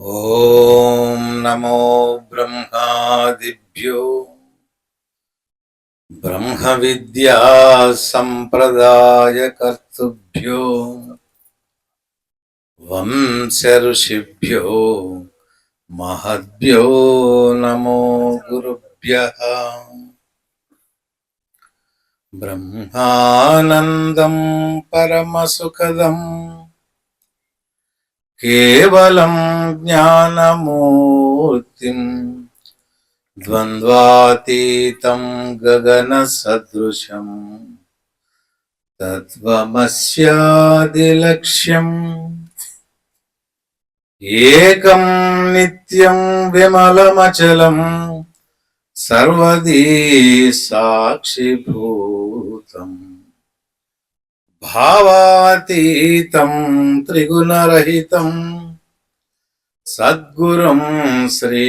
ఓం నమో బ్రహ్మాదిభ్యో బ్రహ్మ విద్యా సంప్రదాయకర్తృభ్యో వంశ ఋషిభ్యో మహద్భ్యో నమో గురుభ్యః. బ్రహ్మానందం పరమసుఖదం కేవలం జ్ఞానమూర్తిం ద్వంద్వాతీతం గగన సదృశం తత్వమస్యాదిలక్ష్యం ఏకం నిత్యం విమలమచలం సర్వదీ సాక్షిభూతం భావాతీతం త్రిగుణరహితం సద్గురుం శ్రీ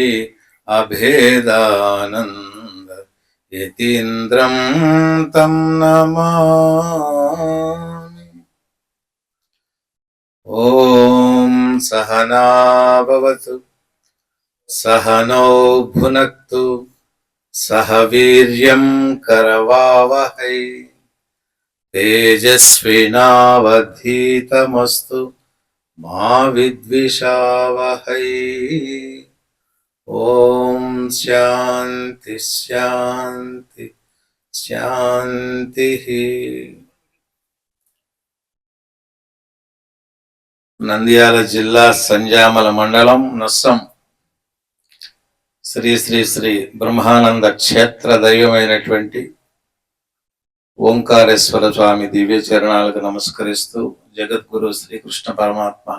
అభేదానంద యతీంద్రం తం నమామి. ఓం సహనా భవతు సహనౌ భునక్తు సహ వీర్యం కరవావహై తేజస్వినావధీతమస్తు మా విద్విషావహై. ఓం శాంతి శాంతి శాంతి. నంద్యాల జిల్లా సంజామల మండలం నొస్సం శ్రీ శ్రీ శ్రీ బ్రహ్మానంద క్షేత్ర దైవమైనటువంటి ఓంకారేశ్వర స్వామి దివ్య చరణాలకు నమస్కరిస్తూ, జగద్గురు శ్రీకృష్ణ పరమాత్మ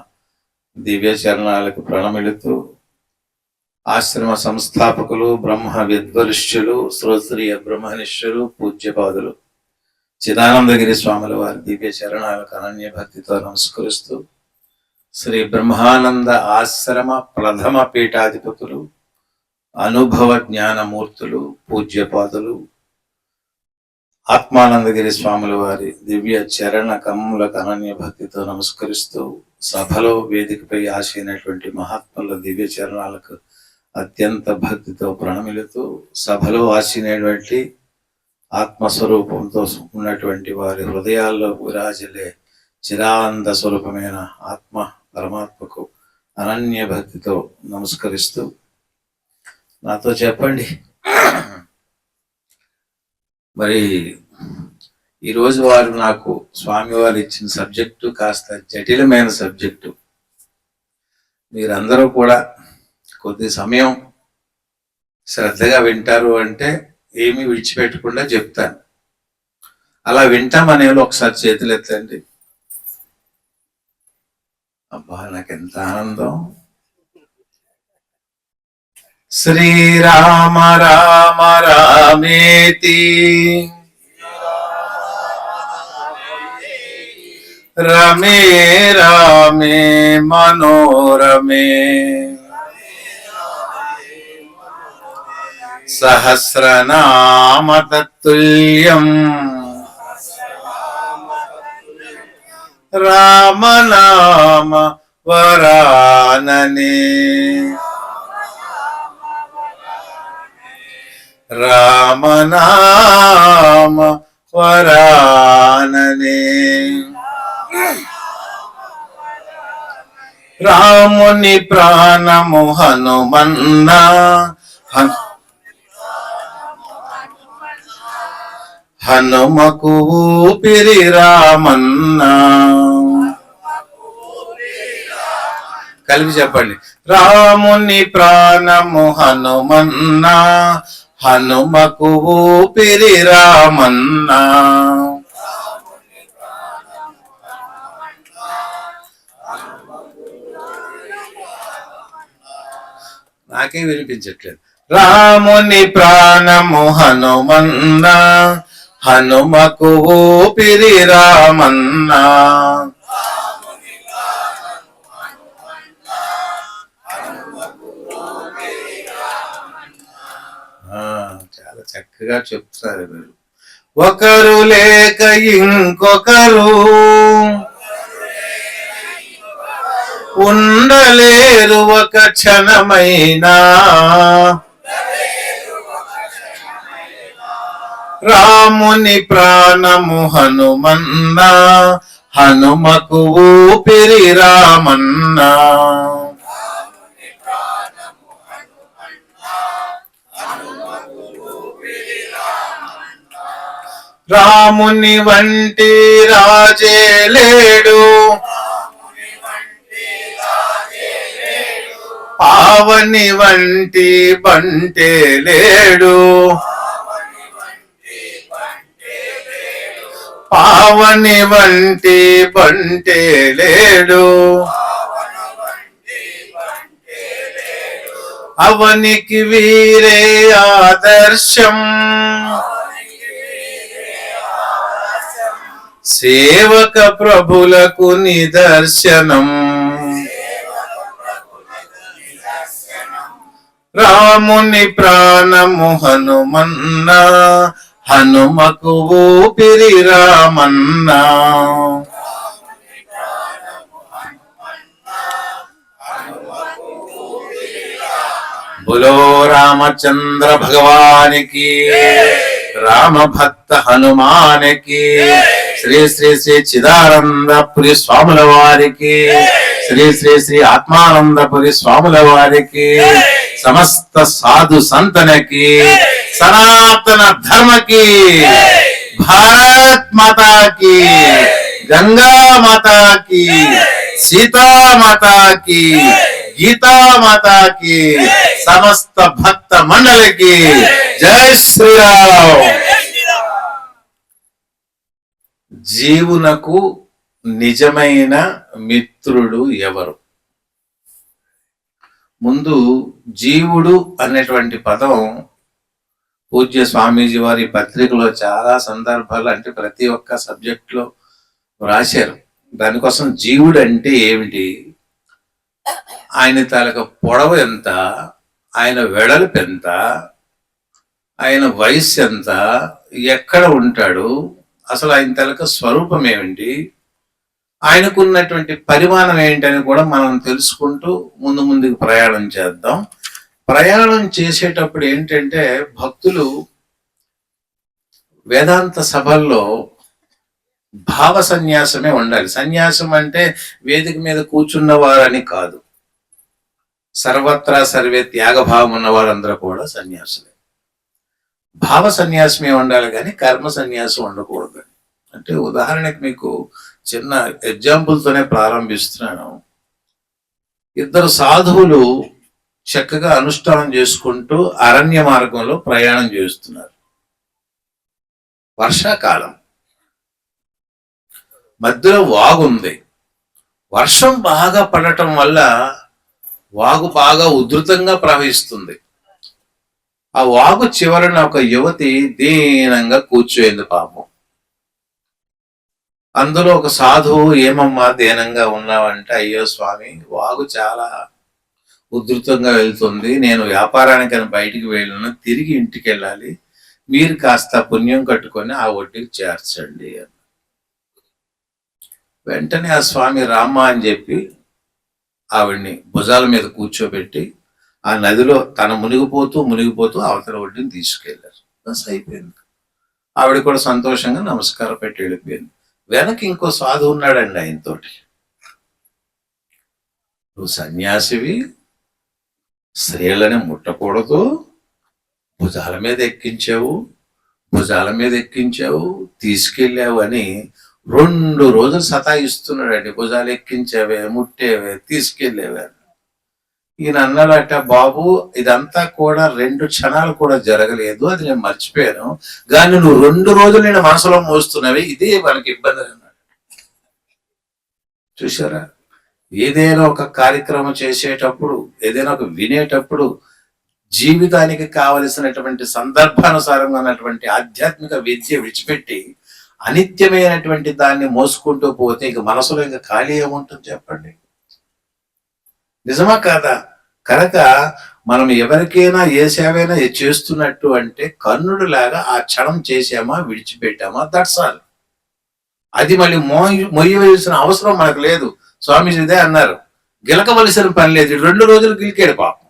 దివ్య చరణాలకు ప్రణమిలుతూ, ఆశ్రమ సంస్థాపకులు బ్రహ్మ విద్వరిష్యులు శ్రోత్రియ బ్రహ్మనిష్యులు పూజ్యపాదులు చిదానందగిరి స్వాముల వారి దివ్య చరణాలకు అనన్య భక్తితో నమస్కరిస్తూ, శ్రీ బ్రహ్మానంద ఆశ్రమ ప్రథమ పీఠాధిపతులు అనుభవ జ్ఞానమూర్తులు పూజ్యపాదులు ఆత్మానందగిరి స్వాముల వారి దివ్య చరణ కమ్ములకు అనన్య భక్తితో నమస్కరిస్తూ, సభలో వేదికపై ఆశైనటువంటి మహాత్ముల దివ్య చరణాలకు అత్యంత భక్తితో ప్రణమిలుతూ, సభలో ఆశైనటువంటి ఆత్మస్వరూపంతో ఉన్నటువంటి వారి హృదయాల్లో విరాజిల్లే చిరానంద స్వరూపమైన ఆత్మ పరమాత్మకు అనన్య భక్తితో నమస్కరిస్తూ, నాతో చెప్పండి, మరి ఈరోజు వారు నాకు స్వామివారు ఇచ్చిన సబ్జెక్టు కాస్త జటిలమైన సబ్జెక్టు. మీరందరూ కూడా కొద్ది సమయం శ్రద్ధగా వింటారు అంటే ఏమీ విడిచిపెట్టకుండా చెప్తాను. అలా వింటామనే ఒకసారి చేతులు ఎత్తండి. అబ్బా, నాకెంత ఆనందం. శ్రీరామ రామ రామేతి రమే రామే మనోరమే సహస్రనామ తత్తుల్యం రామనామ వరాననే రామనామ వరాననే. రాముని ప్రాణము హనుమన్నా హనుమకు ఊపిరి రామన్నా. కలిపి చెప్పండి. రాముని ప్రాణము హనుమన్నా హనుమకు ఊపిరి రామన్నా. నాకే వినిపించట్లేదు. రాముని ప్రాణము హనుమన్నా హనుమకు ఊపిరి రామన్నా. చాలా చక్కగా చెప్తారు మీరు. ఒకరు లేక ఇంకొకరు ఉండలేరు ఒక క్షణమైనా, రాముని ప్రాణము హనుమన్నా, హనుమకు ఊపిరి రామన్నా. రాముని వంటి రాజే లేడు, పావని వంటి బంటే లేడు, పావని వంటి బంటే లేడు, అవనికి వీరే ఆదర్శం, సేవక ప్రభులకు నిదర్శనం. రాముని ప్రాణము హనుమన్నా, హనుమకు ఊపిరి రామన్నా. బులో రామచంద్ర భగవానికి, రామ భక్త హనుమానికి, శ్రీ శ్రీ శ్రీ చిదానందపురి స్వాముల వారికి, శ్రీ శ్రీ శ్రీ ఆత్మానందపురి స్వాముల వారికి, సమస్త సాధు సంతనకి, సనాతన ధర్మకి, భారత్ మాతాకి, గంగా మాతాకి, సీతా మాతాకి, గీతా మాతాకి, సమస్త భక్త మండలికి జై శ్రీరామ్. జీవునకు నిజమైన మిత్రుడు ఎవరు? ముందు జీవుడు అనేటువంటి పదం పూజ్య స్వామీజీ వారి పత్రికలో చాలా సందర్భాలు, అంటే ప్రతి ఒక్క సబ్జెక్ట్ లో రాశారు. దానికోసం జీవుడు అంటే ఏమిటి, ఆయన తాలూకా పొడవు ఎంత, ఆయన వెడల్పు ఎంత, ఆయన వయస్సు ఎంత, ఎక్కడ ఉంటాడు, అసలు ఆయన తాలూకా స్వరూపం ఏమిటి, ఆయనకున్నటువంటి పరిమాణం ఏంటని కూడా మనం తెలుసుకుంటూ ముందుకు ప్రయాణం చేద్దాం. ప్రయాణం చేసేటప్పుడు ఏంటంటే భక్తులు వేదాంత సభల్లో భావ సన్యాసమే ఉండాలి. సన్యాసం అంటే వేదిక మీద కూర్చున్న వారని కాదు, సర్వత్రా సర్వే త్యాగభావం ఉన్న వారందరూ కూడా సన్యాసులే. భావ సన్యాసమే ఉండాలి కానీ కర్మ సన్యాసం ఉండకూడదు. అంటే ఉదాహరణకి మీకు చిన్న ఎగ్జాంపుల్తోనే ప్రారంభిస్తున్నాను. ఇద్దరు సాధువులు చక్కగా అనుష్ఠానం చేసుకుంటూ అరణ్య మార్గంలో ప్రయాణం చేస్తున్నారు. వర్షాకాలం, మధ్యలో వాగు ఉంది. వర్షం బాగా పడటం వల్ల వాగు బాగా ఉధృతంగా ప్రవహిస్తుంది. ఆ వాగు చివరన ఒక యువతి దీనంగా కూర్చోయింది పాపం. అందులో ఒక సాధువు, ఏమమ్మా దీనంగా ఉన్నావంటే, అయ్యో స్వామి, వాగు చాలా ఉధృతంగా వెళ్తుంది, నేను వ్యాపారానికని బయటికి వెళ్ళను, తిరిగి ఇంటికి వెళ్ళాలి, మీరు కాస్త పుణ్యం కట్టుకొని ఆ ఒడ్డుకి చేర్చండి అని. వెంటనే ఆ స్వామి రామ్మ అని చెప్పి ఆవిడ్ని భుజాల మీద కూర్చోబెట్టి ఆ నదిలో తన మునిగిపోతూ అవతల ఒడ్డుని తీసుకెళ్లారు. బస్ అయిపోయింది. ఆవిడ కూడా సంతోషంగా నమస్కారం పెట్టి వెళ్ళిపోయింది. వెనక ఇంకో సాధువు ఉన్నాడండి ఆయనతోటి. నువ్వు సన్యాసివి, స్త్రీలని ముట్టకూడదు, భుజాల మీద ఎక్కించావు తీసుకెళ్ళావు అని 2 రోజులు సతాయిస్తున్నాడండి. భుజాలు ఎక్కించావే, ముట్టేవే, తీసుకెళ్ళేవే. ఈయన అన్నాడట, బాబు ఇదంతా కూడా 2 క్షణాలు కూడా జరగలేదు, అది నేను మర్చిపోయాను, కానీ నువ్వు 2 రోజులు నేను మనసులో మోస్తున్నావి, ఇదే మనకి ఇబ్బంది అన్నాడు. చూసారా, ఏదైనా ఒక కార్యక్రమం చేసేటప్పుడు, ఏదైనా ఒక వినేటప్పుడు జీవితానికి కావలసినటువంటి సందర్భానుసారంగా ఉన్నటువంటి ఆధ్యాత్మిక విద్య విడిచిపెట్టి అనిత్యమైనటువంటి దాన్ని మోసుకుంటూ పోతే ఇక మనసులో ఇంకా ఖాళీ ఏముంటుంది చెప్పండి? నిజమా కాదా? కనుక మనం ఎవరికైనా ఏ సేవైనా చేస్తున్నట్టు అంటే కర్ణుడు లాగా ఆ క్షణం చేసామా, విడిచిపెట్టామా, దట్స్ ఆల్. అది మళ్ళీ మొయ్యవలసిన అవసరం మనకు లేదు. స్వామీజీ ఇదే అన్నారు, గిలకవలసిన పని లేదు. 2 రోజులు గిలికాడు పాపం.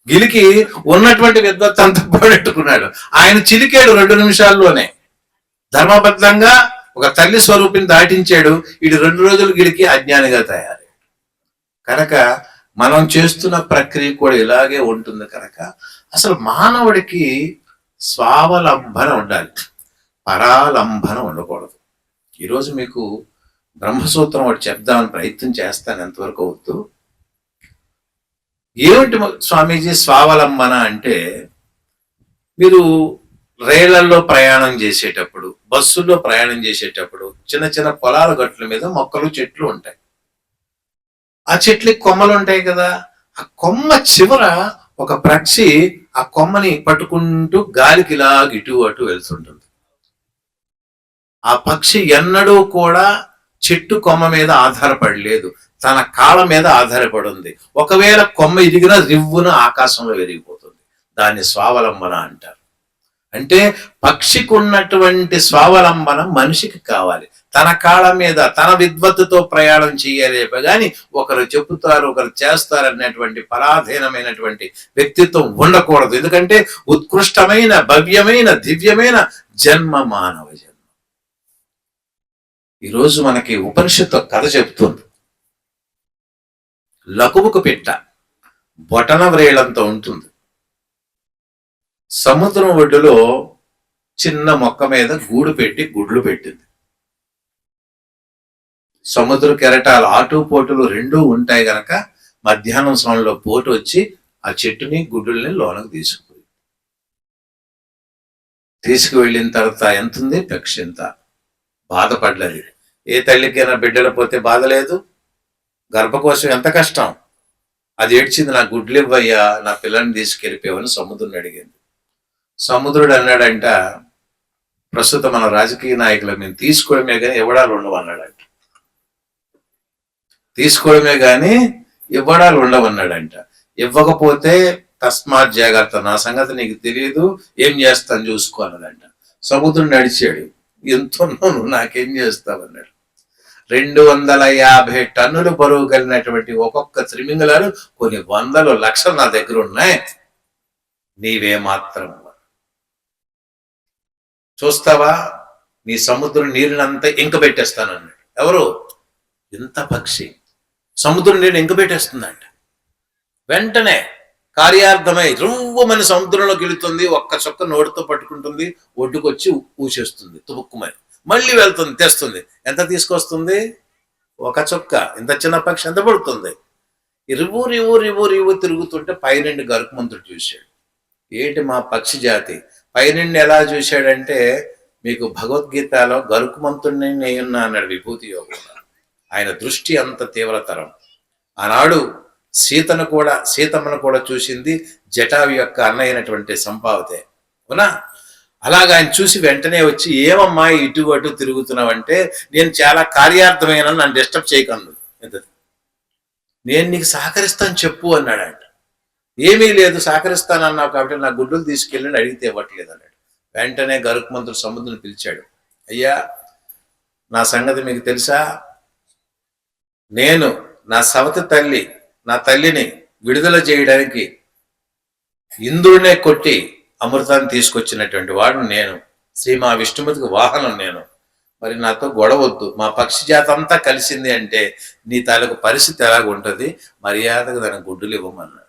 గిలికి ఉన్నటువంటి విద్వత్ అంతా పోగొట్టుకున్నాడు. ఆయన చిలికాడు 2 నిమిషాల్లోనే. ధర్మబద్ధంగా ఒక తల్లి స్వరూపిని దాటించాడు. ఇటు 2 రోజులు గిలికి అజ్ఞానిగా తయారు. కనుక మనం చేస్తున్న ప్రక్రియ కూడా ఇలాగే ఉంటుంది. కనుక అసలు మానవుడికి స్వావలంబన ఉండాలి, పరాలంబన ఉండకూడదు. ఈరోజు మీకు బ్రహ్మసూత్రం ఒకటి చెప్దామని ప్రయత్నం చేస్తాను, ఎంతవరకు అవుతూ. ఏమిటి స్వామీజీ స్వావలంబన అంటే, మీరు రైళ్లలో ప్రయాణం చేసేటప్పుడు, బస్సుల్లో ప్రయాణం చేసేటప్పుడు చిన్న చిన్న పొలాల గట్ల మీద మొక్కలు చెట్లు ఉంటాయి. ఆ చెట్లకి కొమ్మలు ఉంటాయి కదా. ఆ కొమ్మ చివర ఒక పక్షి ఆ కొమ్మని పట్టుకుంటూ గాలికి ఇలా ఇటు అటు వెళ్తుంటుంది. ఆ పక్షి ఎన్నడూ కూడా చెట్టు కొమ్మ మీద ఆధారపడలేదు, తన కాళ్ళ మీద ఆధారపడి ఉంది. ఒకవేళ కొమ్మ ఇరిగినా రివ్వున ఆకాశంలో విరిగిపోతుంది. దాన్ని స్వావలంబన అంటారు. అంటే పక్షికి ఉన్నటువంటి స్వావలంబన మనిషికి కావాలి. తన కాళ్ళ మీద తన విద్వత్తుతో ప్రయాణం చేయాలి కానీ ఒకరు చెబుతారు ఒకరు చేస్తారు అన్నటువంటి పరాధీనమైనటువంటి వ్యక్తిత్వం ఉండకూడదు. ఎందుకంటే ఉత్కృష్టమైన, భవ్యమైన, దివ్యమైన జన్మ మానవ జన్మ. ఈరోజు మనకి ఉపనిషత్తు కథ చెప్తుంది. లకుముకు పిట్ట బొటన వ్రేళ్లంత ఉంటుంది. సముద్రం ఒడ్డులో చిన్న మొక్క మీద గూడు పెట్టి గుడ్లు పెట్టింది. సముద్ర కెరటాలు ఆటుపోటులు రెండూ ఉంటాయి గనక మధ్యాహ్నం సమయంలో పోటు వచ్చి ఆ చెట్టుని గుడ్డుల్ని లోనకు తీసుకువెళ్ళిన తర్వాత ఎంతుంది పక్షి ఎంత బాధపడ్డది. ఏ తల్లికైనా బిడ్డలు పోతే బాధ లేదు? గర్భకోశం ఎంత కష్టం. అది ఏడ్చింది, నా గుడ్లు ఇవ్వయ్యా, నా పిల్లని తీసుకెళ్ళిపోయావని సముద్రుని అడిగింది. సముద్రుడు అన్నాడంట, ప్రస్తుతం మన రాజకీయ నాయకులు మేము తీసుకోవడమే కానీ ఇవ్వడాలు ఉండవు అన్నాడంట. తీసుకోవడమే కానీ ఇవ్వడాలు ఉండవన్నాడంట. ఇవ్వకపోతే తస్మాత్ జాగ్రత్త, నా సంగతి నీకు తెలియదు, ఏం చేస్తాను చూసుకో అన్నదంట. సముద్రుడు నడిచాడు. ఎంతున్నా నువ్వు నాకేం చేస్తావన్నాడు. 250 టన్నులు బరువు కలిగినటువంటి ఒక్కొక్క త్రిమింగలాలు కొన్ని వందల లక్షలు నా దగ్గర ఉన్నాయి, నీవే మాత్రం చూస్తావా, నీ సముద్రం నీరునంతా ఇంక పెట్టేస్తానన్నాడు. ఎవరు? ఇంత పక్షి సముద్రం నీరు ఇంక పెట్టేస్తుందంట. వెంటనే కార్యార్థమై రువ్వమని సముద్రంలోకి వెళుతుంది. ఒక్క చొక్క నోటితో పట్టుకుంటుంది, ఒడ్డుకొచ్చి ఊసేస్తుంది తుపుక్కుమని. మళ్ళీ వెళ్తుంది, తెస్తుంది. ఎంత తీసుకొస్తుంది? ఒక చొక్క. ఇంత చిన్న పక్షి ఎంత పడుతుంది? రివ్వు రివ్వు రివ్వు రివ్వు తిరుగుతుంటే పైనుండి గరుకుమంతుడు చూశాడు. ఏంటి మా పక్షి జాతి? పైనుండి ఎలా చూశాడంటే, మీకు భగవద్గీతలో గరుకుమంతుడిని నేనున్నా అన్నాడు విభూతి యోగంలో. ఆయన దృష్టి అంత తీవ్రతరం. ఆనాడు సీతమ్మను కూడా చూసింది జటావి యొక్క అన్నయ్యనటువంటి సంపావతే, అవునా? అలాగా ఆయన చూసి వెంటనే వచ్చి, ఏమమ్మా ఇటు అటు తిరుగుతున్నావంటే, నేను చాలా కార్యార్థమైన, నన్ను డిస్టర్బ్ చేయకన్నాడు. నేను నీకు సహకరిస్తాను చెప్పు అన్నాడంట. ఏమీ లేదు, సహకరిస్తానన్నావు కాబట్టి నా గుడ్డులు తీసుకెళ్ళి అడిగితే ఇవ్వట్లేదు అన్నాడు. వెంటనే గరుకుమంతుడు సముద్రుని పిలిచాడు. అయ్యా, నా సంగతి మీకు తెలుసా? నేను నా సవతి తల్లి, నా తల్లిని విడుదల చేయడానికి ఇంద్రుడినే కొట్టి అమృతాన్ని తీసుకొచ్చినటువంటి వాడు నేను. శ్రీ మా విష్ణుమతికి వాహనం నేను. మరి నాతో గొడవద్దు, మా పక్షి జాత అంతా కలిసింది అంటే నీ తాలూకు పరిస్థితి ఎలాగుంటుంది, మర్యాదగా దానికి గుడ్డులు ఇవ్వమన్నాడు.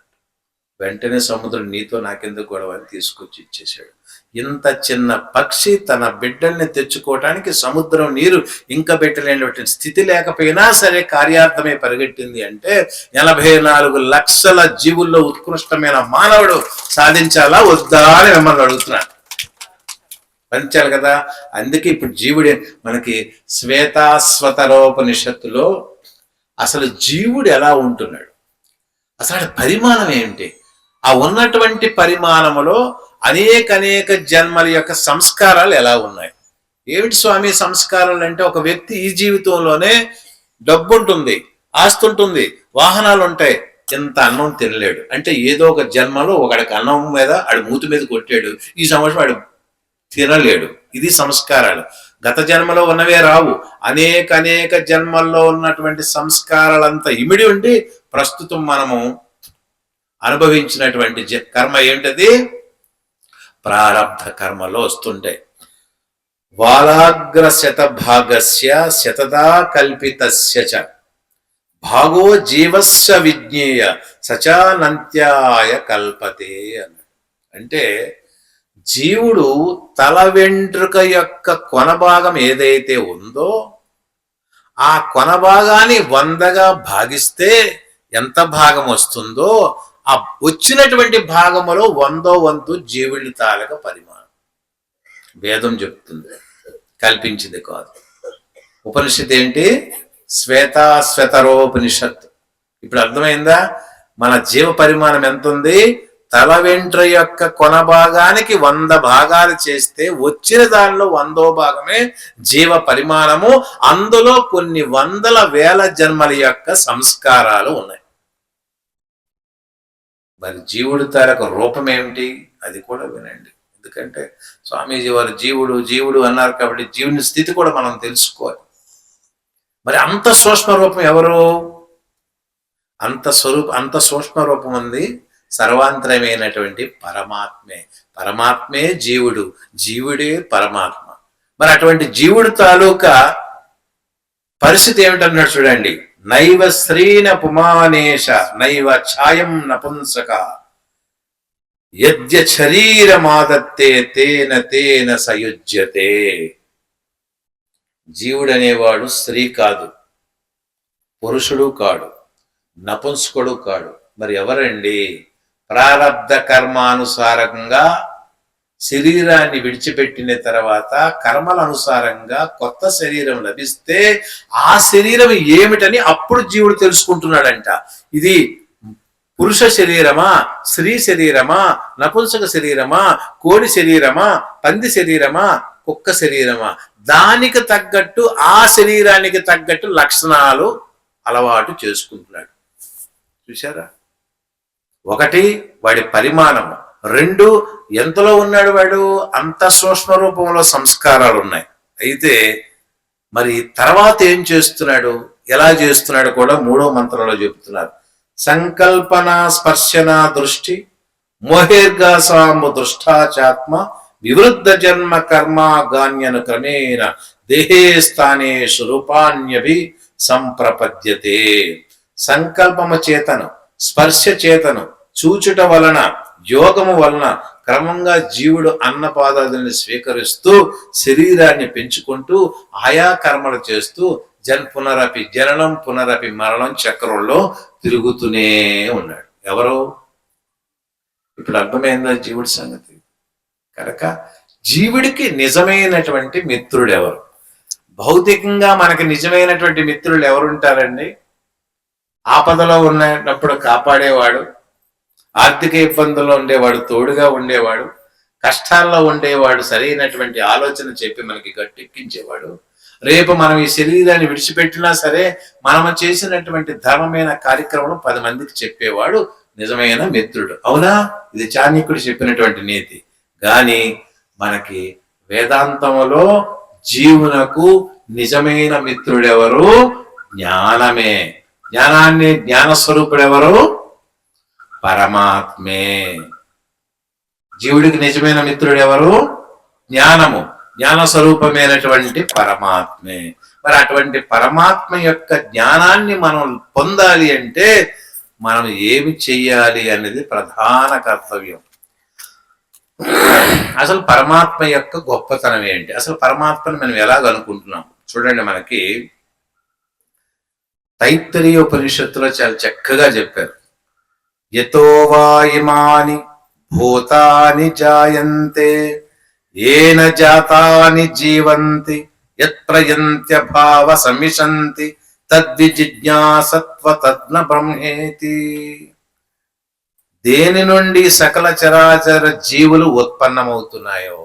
వెంటనే సముద్రుడు, నీతో నాకెందుకు గొడవ అని తీసుకొచ్చి ఇచ్చేశాడు. ఇంత చిన్న పక్షి తన బిడ్డల్ని తెచ్చుకోవటానికి సముద్రం నీరు ఇంకా పెట్టలేనటువంటి స్థితి లేకపోయినా సరే కార్యార్థమే పరిగెట్టింది అంటే 84 లక్షల జీవుల్లో ఉత్కృష్టమైన మానవుడు సాధించాలా వద్దా అని మిమ్మల్ని అడుగుతున్నాడు. పంచాలి కదా. అందుకే ఇప్పుడు జీవుడే మనకి శ్వేతాశ్వతరోపనిషత్తులో అసలు జీవుడు ఎలా ఉంటున్నాడు, అసలు పరిమాణం ఏమిటి, ఆ ఉన్నటువంటి పరిమాణములో అనేక జన్మల యొక్క సంస్కారాలు ఎలా ఉన్నాయి. ఏమిటి స్వామి సంస్కారాలు అంటే, ఒక వ్యక్తి ఈ జీవితంలోనే డబ్బు ఉంటుంది, ఆస్తి ఉంటుంది, వాహనాలు ఉంటాయి, ఎంత అన్నం తినలేడు అంటే ఏదో ఒక జన్మలో ఒకడికి అన్నం మీద ఆడు మూతి మీద కొట్టాడు, ఈ సంవత్సరం ఆడు తినలేడు. ఇది సంస్కారాలు. గత జన్మలో ఉన్నవే రావు. అనేక జన్మల్లో ఉన్నటువంటి సంస్కారాలంతా ఇమిడి ఉండి ప్రస్తుతం మనము అనుభవించినటువంటి కర్మ ఏంటది? ప్రారబ్ధ కర్మలో వస్తుంటాయి. వాలాగ్ర శతభాగస్య శతదా కల్పితస్య చ భాగో జీవస్య విజ్ఞేయ సచానంత్యాయ కల్పతే అని. అంటే జీవుడు తల వెంట్రుక యొక్క కొన భాగం ఏదైతే ఉందో ఆ కొన భాగాన్ని 100గా భాగిస్తే ఎంత భాగం వస్తుందో ఆ వచ్చినటువంటి భాగములో 100వ వంతు జీవుడి తాలక పరిమాణం. వేదం చెప్తుంది, కల్పించింది కాదు. ఉపనిషత్తు ఏంటి? శ్వేతాశ్వతరోపనిషత్తు. ఇప్పుడు అర్థమైందా? మన జీవ పరిమాణం ఎంత ఉంది? తల వెంట్ర యొక్క కొన భాగానికి 100 భాగాలు చేస్తే వచ్చిన దానిలో 100వ భాగమే జీవ పరిమాణము. అందులో కొన్ని వందల వేల జన్మల యొక్క సంస్కారాలు ఉన్నాయి. మరి జీవుడి తారక రూపం ఏమిటి? అది కూడా వినండి. ఎందుకంటే స్వామీజీ వారు జీవుడు జీవుడు అన్నారు కాబట్టి జీవుని స్థితి కూడా మనం తెలుసుకోవాలి. మరి అంత సూక్ష్మ రూపం ఎవరు? అంత సూక్ష్మ రూపం ఉంది సర్వాంతరమైనటువంటి పరమాత్మే. పరమాత్మే జీవుడు, జీవుడే పరమాత్మ. మరి అటువంటి జీవుడు తాలూకా పరిస్థితి ఏమిటన్నాడు చూడండి. నైవ శ్రీన పుమానేశ నైవ ఛాయం నపుంసక యద్య శరీరమాదత్తే తేన తేన సయుజ్యతే. జీవుడనేవాడు స్త్రీ కాదు, పురుషుడు కాడు, నపుంసకుడు కాడు. మరి ఎవరండి? ప్రారబ్ధ కర్మానుసారంగా శరీరాన్ని విడిచిపెట్టిన తర్వాత కర్మల అనుసారంగా కొత్త శరీరం లభిస్తే ఆ శరీరం ఏమిటని అప్పుడు జీవుడు తెలుసుకుంటున్నాడంట. ఇది పురుష శరీరమా, స్త్రీ శరీరమా, నపుంసక శరీరమా, కోడి శరీరమా, పంది శరీరమా, కుక్క శరీరమా? దానికి తగ్గట్టు ఆ శరీరానికి తగ్గట్టు లక్షణాలు అలవాటు చేసుకుంటున్నాడు. చూసారా? ఒకటి వాడి పరిమాణము, 2 ఎంతలో ఉన్నాడు వాడు? అంత సూక్ష్మ రూపంలో సంస్కారాలు ఉన్నాయి. అయితే మరి తర్వాత ఏం చేస్తున్నాడు, ఎలా చేస్తున్నాడు కూడా 3వ మంత్రంలో చెబుతున్నారు. సంకల్పన స్పర్శన దృష్టి మోహేర్గాసాము దృష్టాచాత్మ వివృద్ధ జన్మ కర్మ గాన్యను క్రమేణ దేహే స్థానేషు రూపాణ్యభి సంప్రపద్యతే. సంకల్పము చేతను, స్పర్శ చేతను, చూచుట వలన, యోగము వలన క్రమంగా జీవుడు అన్నపాదాదుల్ని స్వీకరిస్తూ శరీరాన్ని పెంచుకుంటూ ఆయా కర్మలు చేస్తూ జననం పునరపి మరణం చక్రంలో తిరుగుతూనే ఉన్నాడు. ఎవరు? ఇప్పుడు అర్థమైందా జీవుడి సంగతి? కనుక జీవుడికి నిజమైనటువంటి మిత్రుడు ఎవరు? భౌతికంగా మనకి నిజమైనటువంటి మిత్రులు ఎవరుంటారండి? ఆపదలో ఉన్నప్పుడు కాపాడేవాడు, ఆర్థిక ఇబ్బందుల్లో ఉండేవాడు తోడుగా ఉండేవాడు, కష్టాల్లో ఉండేవాడు సరైనటువంటి ఆలోచన చెప్పి మనకి గట్టెక్కించేవాడు. రేపు మనం ఈ శరీరాన్ని విడిచిపెట్టినా సరే మనం చేసినటువంటి ధర్మమైన కార్యక్రమం 10 మందికి చెప్పేవాడు నిజమైన మిత్రుడు. అవునా? ఇది చాణక్యుడు చెప్పినటువంటి నీతి. గాని మనకి వేదాంతంలో జీవునకు నిజమైన మిత్రుడెవరు? జ్ఞానమే. జ్ఞానస్వరూపుడెవరు? పరమాత్మే. జీవుడికి నిజమైన మిత్రుడు ఎవరు? జ్ఞానము. జ్ఞాన స్వరూపమైనటువంటి పరమాత్మే. మరి అటువంటి పరమాత్మ యొక్క జ్ఞానాన్ని మనం పొందాలి అంటే మనం ఏమి చెయ్యాలి అనేది ప్రధాన కర్తవ్యం. అసలు పరమాత్మ యొక్క గొప్పతనం ఏంటి? అసలు పరమాత్మను మనం ఎలాగ అనుకుంటున్నాం చూడండి. మనకి తైత్తరీయ ఉపనిషత్తులో చాలా చక్కగా చెప్పారు. యతో వా ఇమాని భూతాని జాయంతే ఏన జాతాని జీవంతి యత్ప్రయంత్య భావ సమిషంతి తద్విజిజ్ఞాసత్వ తద్న బ్రహ్మేతి. దేని నుండి సకల చరాచర జీవులు ఉత్పన్నమవుతున్నాయో,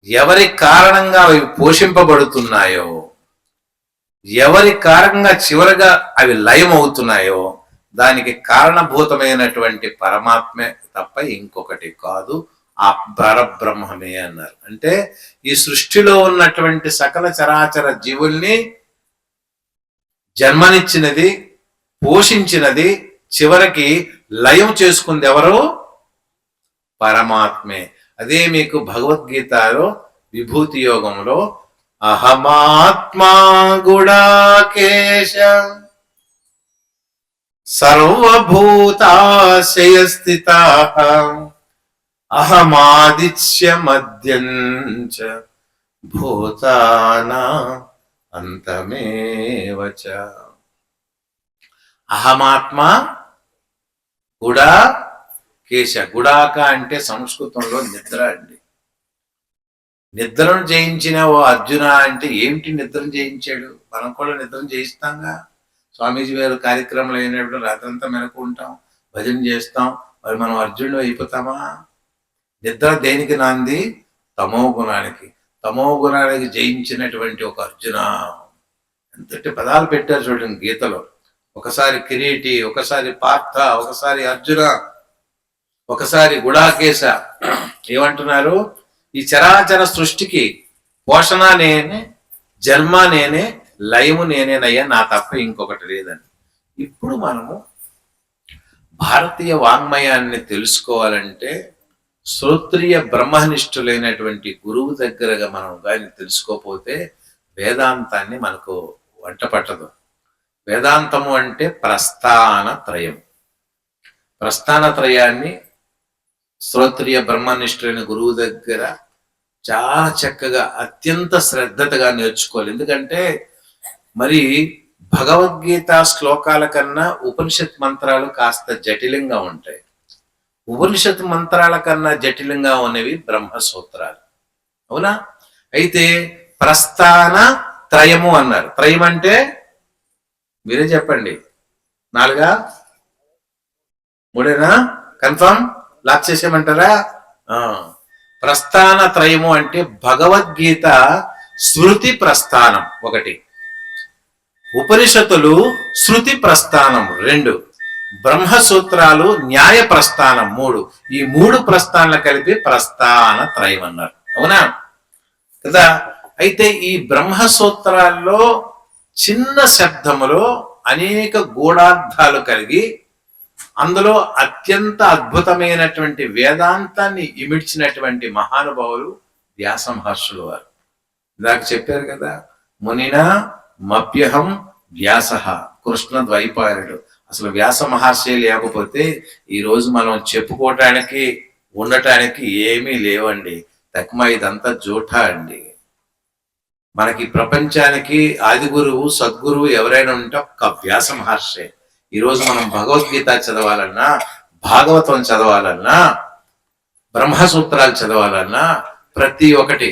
ఎవరి కారణంగా అవి పోషింపబడుతున్నాయో, ఎవరి కారణంగా చివరగా అవి లయమవుతున్నాయో దానికి కారణభూతమైనటువంటి పరమాత్మే తప్ప ఇంకొకటి కాదు ఆ పరబ్రహ్మమే అన్నారు. అంటే ఈ సృష్టిలో ఉన్నటువంటి సకల చరాచర జీవుల్ని జన్మనిచ్చినది, పోషించినది, చివరికి లయం చేసుకుంది ఎవరు? పరమాత్మే. అదే మీకు భగవద్గీతలో విభూతి యోగంలో అహమాత్మా గుడాకేశ సర్వభూతాశయ స్థిత అహమాదిత్య మధ్యం చ భూతానా అంతమేవచ. అహమాత్మ గుడా కేశ. గుడాక అంటే సంస్కృతంలో నిద్ర అండి. నిద్రను జయించిన ఓ అర్జున అంటే ఏమిటి నిద్రను జయించాడు? మనం కూడా నిద్రను జయిస్తాంగా. స్వామీజీ గారు కార్యక్రమాలు అయినప్పుడు రాత్రంతా మెనుకుంటాం, భజన చేస్తాం. మరి మనం అర్జునుడు అయిపోతామా? నిద్ర దేనికి నాంది? తమో గుణానికి. తమో గుణానికి జయించినటువంటి ఒక అర్జున. ఎంతటి పదాలు పెట్టారు చూడండి గీతలో. ఒకసారి కిరీటి, ఒకసారి పార్థ, ఒకసారి అర్జున, ఒకసారి గుడాకేశ. ఏమంటున్నారు? ఈ చరాచర సృష్టికి పోషణ నేనే, జన్మ నేనే, లయము నేనేనయ్యా, నా తప్ప ఇంకొకటి లేదని. ఇప్పుడు మనము భారతీయ వాంగ్మయాన్ని తెలుసుకోవాలంటే శ్రోత్రియ బ్రహ్మనిష్ఠులైనటువంటి గురువు దగ్గరగా మనం కానీ తెలుసుకోకపోతే వేదాంతాన్ని మనకు వంట పట్టదు. వేదాంతము అంటే ప్రస్థాన త్రయం. ప్రస్థాన త్రయాన్ని శ్రోత్రియ బ్రహ్మనిష్ఠులైన గురువు దగ్గర చాలా చక్కగా అత్యంత శ్రద్ధగా నేర్చుకోవాలి. ఎందుకంటే మరి భగవద్గీత శ్లోకాల కన్నా ఉపనిషత్ మంత్రాలు కాస్త జటిలంగా ఉంటాయి. ఉపనిషత్ మంత్రాల కన్నా జటిలంగా ఉన్నవి బ్రహ్మసూత్రాలు. అవునా? అయితే ప్రస్థాన త్రయము అన్నారు. త్రయం అంటే మీరే చెప్పండి. 4 3 కన్ఫర్మ్? లాక్ చేసేయమంటారా? ప్రస్థాన త్రయము అంటే భగవద్గీత శృతి ప్రస్థానం 1, ఉపనిషత్తులు శృతి ప్రస్థానం 2, బ్రహ్మసూత్రాలు న్యాయ ప్రస్థానం 3. ఈ 3 ప్రస్థానాలు కలిపి ప్రస్థాన త్రయం అన్నారు. అవునా కదా? అయితే ఈ బ్రహ్మసూత్రాల్లో చిన్న శబ్దములో అనేక గూఢార్థాలు కలిగి అందులో అత్యంత అద్భుతమైనటువంటి వేదాంతాన్ని ఇమిడ్చినటువంటి మహానుభావులు వ్యాస మహర్షులు వారు. ఇందాక చెప్పారు కదా, మునినా మప్యహం వ్యాస కృష్ణ ద్వైపాయనుడు. అసలు వ్యాస మహర్షి లేకపోతే ఈరోజు మనం చెప్పుకోవటానికి ఉండటానికి ఏమీ లేవండి. తక్కువ ఇదంతా జూఠా అండి. మనకి ప్రపంచానికి ఆది గురువు సద్గురువు ఎవరైనా ఉంటే ఒక్క వ్యాస మహర్షి. ఈరోజు మనం భగవద్గీత చదవాలన్నా, భాగవతం చదవాలన్నా, బ్రహ్మసూత్రాలు చదవాలన్నా ప్రతి ఒక్కటి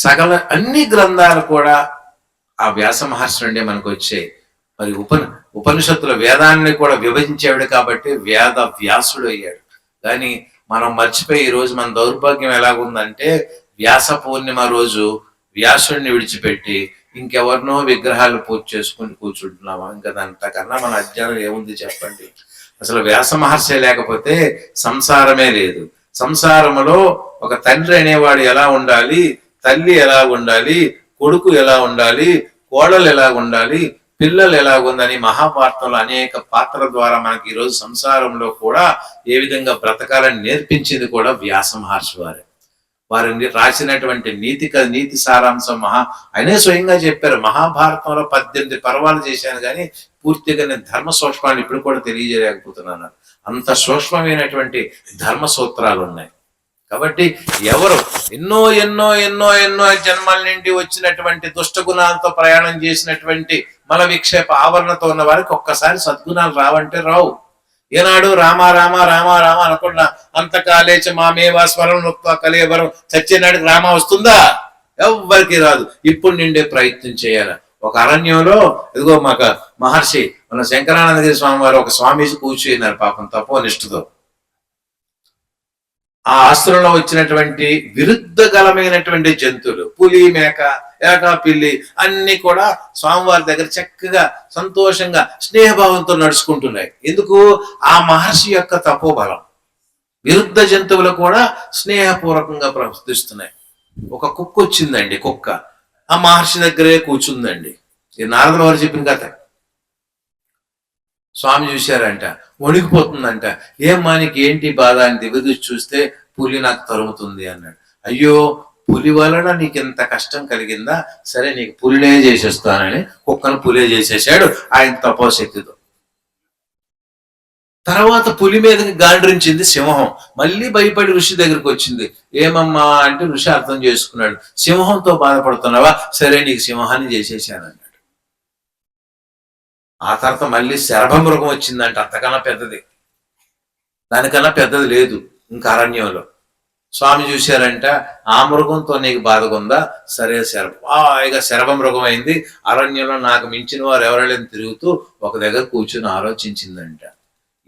సకల అన్ని గ్రంథాలు కూడా ఆ వ్యాస మహర్షి నుండే మనకు వచ్చాయి. మరి ఉపనిషత్తుల వేదాన్ని కూడా విభజించాడు కాబట్టి వేద వ్యాసుడు అయ్యాడు. కానీ మనం మర్చిపోయి ఈరోజు మన దౌర్భాగ్యం ఎలాగుందంటే వ్యాస పూర్ణిమ రోజు వ్యాసుడిని విడిచిపెట్టి ఇంకెవరినో విగ్రహాలు పూజ చేసుకుని కూర్చుంటున్నామా? ఇంకా దాంతకన్నా మన అజ్ఞానం ఏముంది చెప్పండి. అసలు వ్యాస మహర్షి లేకపోతే సంసారమే లేదు. సంసారములో ఒక తండ్రి అనేవాడు ఎలా ఉండాలి, తల్లి ఎలా ఉండాలి, కొడుకు ఎలా ఉండాలి, కోడలు ఎలా ఉండాలి, పిల్లలు ఎలాగుందని మహాభారతంలో అనేక పాత్రల ద్వారా మనకి ఈరోజు సంసారంలో కూడా ఏ విధంగా బ్రతకాలని నేర్పించింది కూడా వ్యాస మహర్షి వారే. వారిని రాసినటువంటి నీతి సారాంశం ఆయనే స్వయంగా చెప్పారు. మహాభారతంలో 18 పర్వాలు చేశాను కానీ పూర్తిగా నేను ధర్మ సూక్ష్మాన్ని ఇప్పుడు కూడా తెలియజేయలేకపోతున్నాను. అంత సూక్ష్మమైనటువంటి ధర్మ సూత్రాలు ఉన్నాయి. కాబట్టి ఎవరు ఎన్నో ఎన్నో ఎన్నో ఎన్నో జన్మల నుండి వచ్చినటువంటి దుష్ట గుణాలతో ప్రయాణం చేసినటువంటి మల విక్షేప ఆవరణతో ఉన్న వారికి ఒక్కసారి సద్గుణాలు రావంటే రావు. ఏనాడు రామ రామ రామ రామ అనకుండా అంతకాలేచ మామేవా స్వరం నొప్ప కలేవరం చచ్చేనాడికి రామ వస్తుందా? ఎవ్వరికి రాదు. ఇప్పుడు నిండే ప్రయత్నం చేయాలి. ఒక అరణ్యంలో ఇదిగో మాకు మహర్షి మన శంకరానందగిరి స్వామి వారు ఒక స్వామీజీ కూర్చున్నారు పాపం తపోనిష్ఠతో. ఆ ఆశ్రమంలో వచ్చినటువంటి విరుద్ధగలమైనటువంటి జంతువులు పులి, మేక, ఏక, పిల్లి అన్ని కూడా స్వామివారి దగ్గర చక్కగా సంతోషంగా స్నేహభావంతో నడుచుకుంటున్నాయి. ఎందుకు? ఆ మహర్షి యొక్క తపోబలం. విరుద్ధ జంతువులు కూడా స్నేహపూర్వకంగా ప్రవర్తిస్తున్నాయి. ఒక కుక్క వచ్చిందండి, కుక్క ఆ మహర్షి దగ్గరే కూర్చుందండి. ఇది నారదుల వారు చెప్పిన కథ. స్వామి చూశారంట, వణికిపోతుందంట. ఏమ్మా నీకు ఏంటి బాధ అని దిగుదూ చూస్తే పులి నాకు తరుముతుంది అన్నాడు. అయ్యో, పులి వలన నీకు ఇంత కష్టం కలిగిందా, సరే నీకు పులినే చేసేస్తానని కుక్కను పులే చేసేసాడు ఆయన తపోశక్తితో. తర్వాత పులి మీదకి గాండ్రించింది సింహం. మళ్ళీ భయపడి ఋషి దగ్గరికి వచ్చింది. ఏమమ్మా అంటే ఋషి అర్థం చేసుకున్నాడు. సింహంతో బాధపడుతున్నావా, సరే నీకు సింహాన్ని చేసేసానన్నాడు. ఆ తర్వాత మళ్ళీ శరభ మృగం వచ్చిందంట, అంతకన్నా పెద్దది, దానికన్నా పెద్దది లేదు ఇంకా అరణ్యంలో. స్వామి చూశారంట, ఆ మృగంతో నీకు బాధకుందా, సరే ఇక శరభ మృగం అయింది. అరణ్యంలో నాకు మించిన వారు ఎవరైనా తిరుగుతూ ఒక దగ్గర కూర్చుని ఆలోచించిందంట.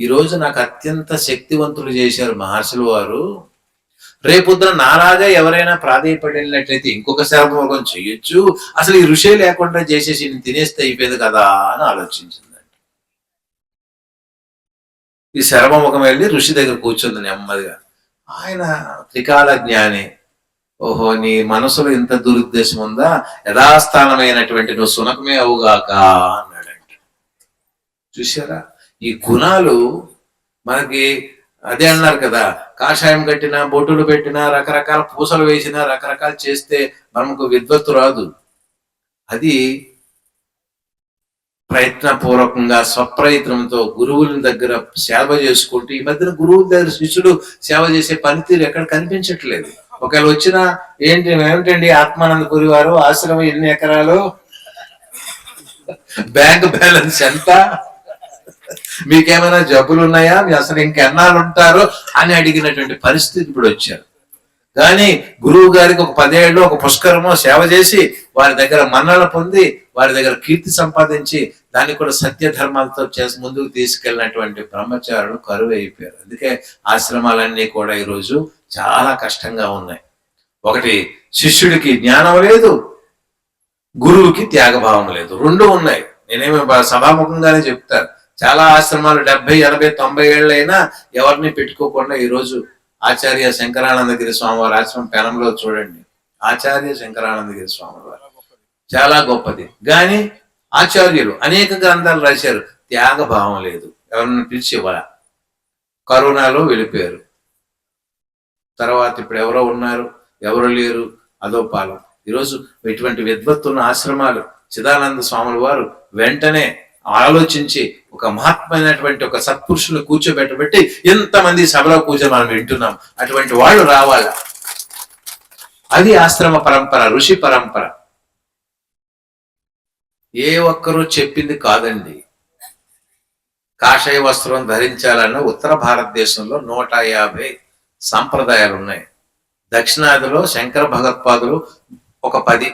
ఈరోజు నాకు అత్యంత శక్తివంతులు చేశారు మహర్షులు వారు, రేపొద్దున నాలాగా ఎవరైనా ప్రాధేయపడి వెళ్ళినట్లయితే ఇంకొక శరభమృగం చెయ్యొచ్చు, అసలు ఈ ఋషి లేకుండా చేసేసి నేను తినేస్తే అయిపోయింది కదా అని ఆలోచించిందండి. ఈ శరభముఖం వెళ్ళి ఋషి దగ్గర కూర్చుంది నెమ్మదిగా. ఆయన త్రికాల జ్ఞాని. ఓహో, నీ మనసులో ఇంత దురుద్దేశం ఉందా, యథాస్థానమైనటువంటి నువ్వు సునకమే అవుగాక అన్నాడంట. చూసారా, ఈ గుణాలు మనకి అదే అన్నారు కదా, కాషాయం కట్టినా, బొట్టులు పెట్టినా, రకరకాల పూసలు వేసినా, రకరకాలు చేస్తే మనకు విద్వత్తు రాదు. అది ప్రయత్నపూర్వకంగా స్వప్రయత్నంతో గురువుల దగ్గర సేవ చేసుకుంటూ, ఈ మధ్యన గురువుల దగ్గర శిష్యులు సేవ చేసే పనితీరు ఎక్కడ కనిపించట్లేదు. ఒకవేళ వచ్చినా ఏమిటండి ఆత్మానందపురి వారు ఆశ్రమం ఎన్ని ఎకరాలు, బ్యాంక్ బ్యాలెన్స్ ఎంత, మీకేమైనా జబ్బులు ఉన్నాయా, అసలు ఇంకెన్నాళ్ళు ఉంటారు అని అడిగినటువంటి పరిస్థితి ఇప్పుడు వచ్చారు. కానీ గురువు గారికి ఒక 10 ఏళ్ళు ఒక పుష్కరమో సేవ చేసి వారి దగ్గర మన్నన పొంది వారి దగ్గర కీర్తి సంపాదించి దాన్ని కూడా సత్య ధర్మాలతో చేసి ముందుకు తీసుకెళ్ళినటువంటి బ్రహ్మచారులు కరువు అయిపోయారు. అందుకే ఆశ్రమాలన్నీ కూడా ఈరోజు చాలా కష్టంగా ఉన్నాయి. ఒకటి, శిష్యుడికి జ్ఞానం లేదు, గురువుకి త్యాగభావం లేదు, రెండు ఉన్నాయి. నేనేమి సభాముఖంగానే చెప్తాను. చాలా ఆశ్రమాలు 70, 80, 90 ఏళ్ళైనా ఎవరిని పెట్టుకోకుండా ఈరోజు ఆచార్య శంకరానందగిరి స్వామి వారి ఆశ్రమం పెనంలో చూడండి. ఆచార్య శంకరానందగిరి స్వామి వారు చాలా గొప్పది. కానీ ఆచార్యులు అనేక గ్రంథాలు రాశారు, త్యాగ భావం లేదు. ఎవరిని పిలిచి ఇవ్వాల, కరోనాలో వెళ్ళిపోయారు. తర్వాత ఇప్పుడు ఎవరో ఉన్నారు, ఎవరు లేరు, అదో పాలం. ఈరోజు ఇటువంటి విద్వత్తున్న ఆశ్రమాలు చిదానంద స్వాముల వారు వెంటనే ఆలోచించి ఒక మహాత్మైనటువంటి ఒక సత్పురుషులు కూర్చోబెట్టబెట్టి ఎంతమంది సభలో కూర్చొని మనం వింటున్నాం. అటువంటి వాళ్ళు రావాల. అది ఆశ్రమ పరంపర, ఋషి పరంపర. ఏ ఒక్కరూ చెప్పింది కాదండి. కాషాయ వస్త్రం ధరించాలన్న ఉత్తర భారతదేశంలో 150 సంప్రదాయాలు ఉన్నాయి. దక్షిణాదిలో శంకర భగవత్పాదులు ఒక 10,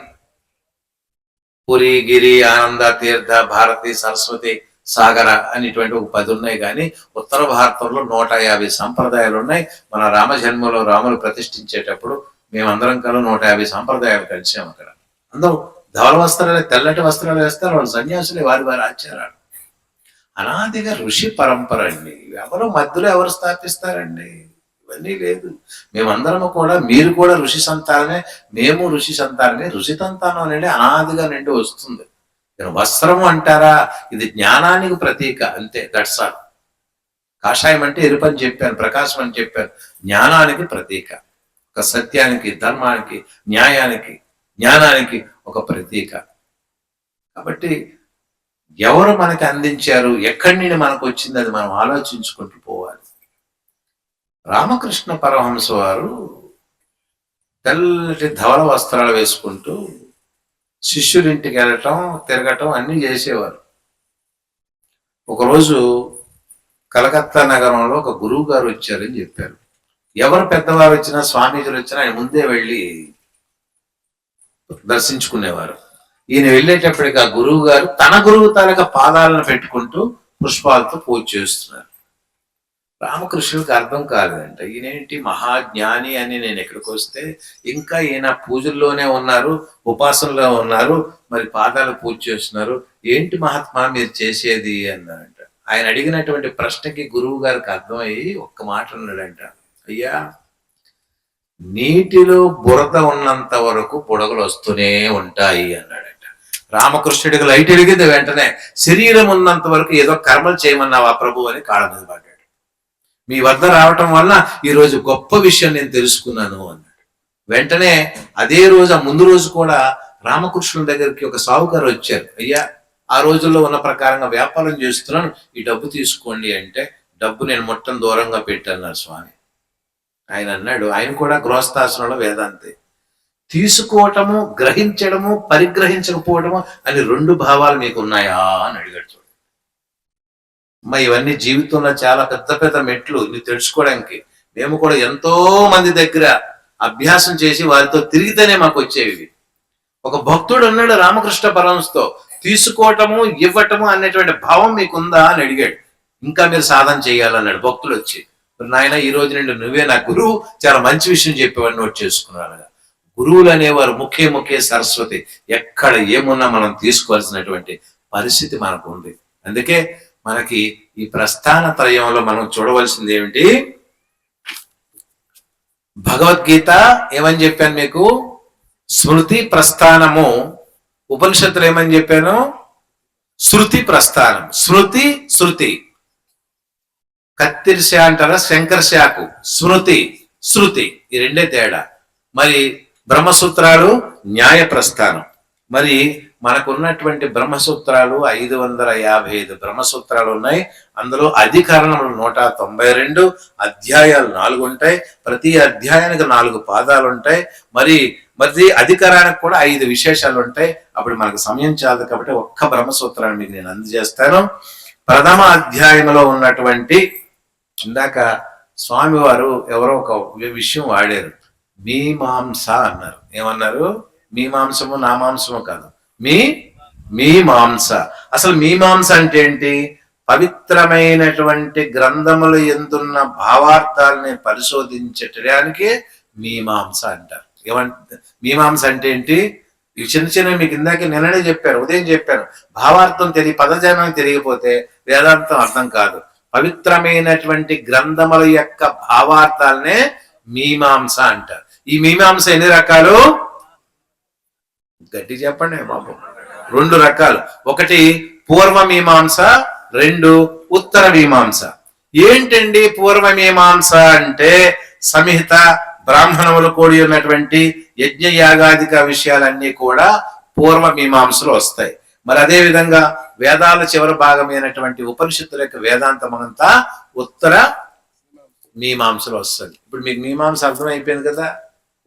పురి, గిరి, ఆనంద, తీర్థ, భారతి, సరస్వతి, సాగర అనేటువంటి ఒక 10 ఉన్నాయి. కానీ ఉత్తర భారతంలో 150 సంప్రదాయాలు ఉన్నాయి. మన రామజన్మలో రాములు ప్రతిష్ఠించేటప్పుడు మేమందరం కల 150 సంప్రదాయాలు కలిసాం. అక్కడ అందరూ ధవల వస్త్రాలు, తెల్లటి వస్త్రాలు వేస్తారు. వాళ్ళు సన్యాసులే, వారి వారి ఆచారాలు. అనాదిగా ఋషి పరంపర అండి. ఎవరు మధ్యలో ఎవరు స్థాపిస్తారండి? ఇవన్నీ లేదు. మేమందరము కూడా, మీరు కూడా ఋషి సంతానమే, మేము ఋషి సంతానమే. ఋషి సంతానం అనేది అనాదిగా నిండి వస్తుంది. వస్త్రం అంటారా, ఇది జ్ఞానానికి ప్రతీక, అంతే, దట్స్ ఆల్. కాషాయం అంటే ఎరుపు అని చెప్పాను, ప్రకాశం అని చెప్పాను, జ్ఞానానికి ప్రతీక. ఒక సత్యానికి, ధర్మానికి, న్యాయానికి, జ్ఞానానికి ఒక ప్రతీక. కాబట్టి ఎవరు మనకి అందించారు, ఎక్కడి నుండి మనకు వచ్చింది, అది మనం ఆలోచించుకుంటూ పోవాలి. రామకృష్ణ పరమహంస వారు తెల్లటి ధవల వస్త్రాలు వేసుకుంటూ శిష్యుడింటికి వెళ్ళటం, తిరగటం అన్నీ చేసేవారు. ఒకరోజు కలకత్తా నగరంలో ఒక గురువు గారు వచ్చారని చెప్పారు. ఎవరు పెద్దవారు వచ్చినా, స్వామీజీలు వచ్చినా ఆయన ముందే వెళ్ళి దర్శించుకునేవారు. ఈయన వెళ్ళేటప్పటికి ఆ గురువు గారు తన గురువు తాలూకా పాదాలను పెట్టుకుంటూ పుష్పాలతో పూజ చేస్తున్నారు. రామకృష్ణుడికి అర్థం కాలేదంట, ఈయనేంటి మహాజ్ఞాని అని నేను ఎక్కడికి వస్తే ఇంకా ఈయన పూజల్లోనే ఉన్నారు, ఉపాసనలో ఉన్నారు, మరి పాదాలు పూజ చేస్తున్నారు, ఏంటి మహాత్మా మీరు చేసేది అన్నారంట. ఆయన అడిగినటువంటి ప్రశ్నకి గురువు గారికి అర్థమయ్యి ఒక్క మాట అన్నాడంట, అయ్యా, నీటిలో బురద ఉన్నంత వరకు బుడగలు వస్తూనే ఉంటాయి అన్నాడట. రామకృష్ణుడికి లైట్ వెలిగింది, వెంటనే శరీరం ఉన్నంత వరకు ఏదో కర్మలు చేయమన్నావా ప్రభు అని కాళ్ళ మీద పడ్డాడు. మీ వద్ద రావటం వల్ల ఈరోజు గొప్ప విషయం నేను తెలుసుకున్నాను అన్నాడు. వెంటనే అదే రోజు, ఆ ముందు రోజు కూడా రామకృష్ణుడి దగ్గరికి ఒక సావుకారు వచ్చారు. అయ్యా, ఆ రోజుల్లో ఉన్న ప్రకారంగా వ్యాపారం చేస్తున్నాను, ఈ డబ్బు తీసుకోండి అంటే, డబ్బు నేను మొత్తం దూరంగా పెట్టన్నారు స్వామి. ఆయన అన్నాడు, ఆయన కూడా గృహస్థాశ్రమంలో వేదాంతే. తీసుకోవటము, గ్రహించడము, పరిగ్రహించకపోవటము అని రెండు భావాలు మీకు ఉన్నాయా అని అడిగాడు. చూడండి, ఇవన్నీ జీవితంలో చాలా పెద్ద పెద్ద మెట్లు నువ్వు తెలుసుకోవడానికి. మేము కూడా ఎంతో మంది దగ్గర అభ్యాసం చేసి వారితో తిరిగితేనే మాకు వచ్చేవి. ఒక భక్తుడు అన్నాడు రామకృష్ణ పరమహంసతో, తీసుకోవటము ఇవ్వటము అనేటువంటి భావం మీకుందా అని అడిగాడు. ఇంకా మీరు సాధన చేయాలన్నాడు. భక్తుడు వచ్చి, నాయన ఈ రోజు నుండి నువ్వే నా గురువు, చాలా మంచి విషయం చెప్పేవాడిని నోట్ చేసుకున్నాను. గురువులు అనేవారు ముఖ్య సరస్వతి, ఎక్కడ ఏమున్నా మనం తీసుకోవాల్సినటువంటి పరిస్థితి మనకు ఉంది. అందుకే మనకి ఈ ప్రస్థాన త్రయంలో మనం చూడవలసింది ఏమిటి? భగవద్గీత ఏమని చెప్పాను మీకు? స్మృతి ప్రస్థానము. ఉపనిషత్తులు ఏమని చెప్పాను? శృతి ప్రస్థానం. స్మృతి శృతి, కత్తిరిశ అంటారా శంకర్శాకు, స్మృతి శృతి, ఈ రెండే తేడా. మరి బ్రహ్మసూత్రాలు న్యాయ ప్రస్థానం. మరి మనకున్నటువంటి బ్రహ్మసూత్రాలు 555 బ్రహ్మసూత్రాలు ఉన్నాయి. అందులో అధికరణములు 192, అధ్యాయాలు 4 ఉంటాయి. ప్రతి అధ్యాయానికి 4 పాదాలు ఉంటాయి. మరి అధికరానికి కూడా 5 విశేషాలు ఉంటాయి. అప్పుడు మనకు సమయం చాలదు కాబట్టి ఒక్క బ్రహ్మసూత్రాన్ని మీకు నేను అందజేస్తాను. ప్రథమ అధ్యాయంలో ఉన్నటువంటి, ఇందాక స్వామివారు ఎవరో ఒక విషయం వాడారు, మీమాంస అన్నారు. ఏమన్నారు? మీమాంసము నా మాంసము కాదు, మీమాంస. అసలు మీమాంస అంటే ఏంటి? పవిత్రమైనటువంటి గ్రంథములు ఎందున్న భావార్థాలని పరిశోధించడానికి మీమాంస అంటారు. ఏమంటే మీమాంస అంటే ఏంటి? ఇవి చిన్న మీకు ఇందాక నిన్ననే చెప్పాను, ఉదయం చెప్పాను. భావార్థం పదజాలం తెలియకపోతే వేదాంతం అర్థం కాదు. పవిత్రమైనటువంటి గ్రంథముల యొక్క భావార్థాలనే మీమాంస అంటారు. ఈ మీమాంస ఎన్ని రకాలు? గట్టి చెప్పండి బాబు. 2 రకాలు. ఒకటి పూర్వ మీమాంస, 2 ఉత్తర మీమాంస. ఏంటండి పూర్వ మీమాంస అంటే? సంహిత, బ్రాహ్మణములు కూడి ఉన్నటువంటి యజ్ఞ యాగాదిక విషయాలన్నీ కూడా పూర్వ మీమాంసలు వస్తాయి. మరి అదే విధంగా వేదాల చివరి భాగమైనటువంటి ఉపనిషత్తుల యొక్క వేదాంతం అంతా ఉత్తర మీమాంసలు వస్తుంది. ఇప్పుడు మీకు మీమాంస అర్థమైపోయింది కదా.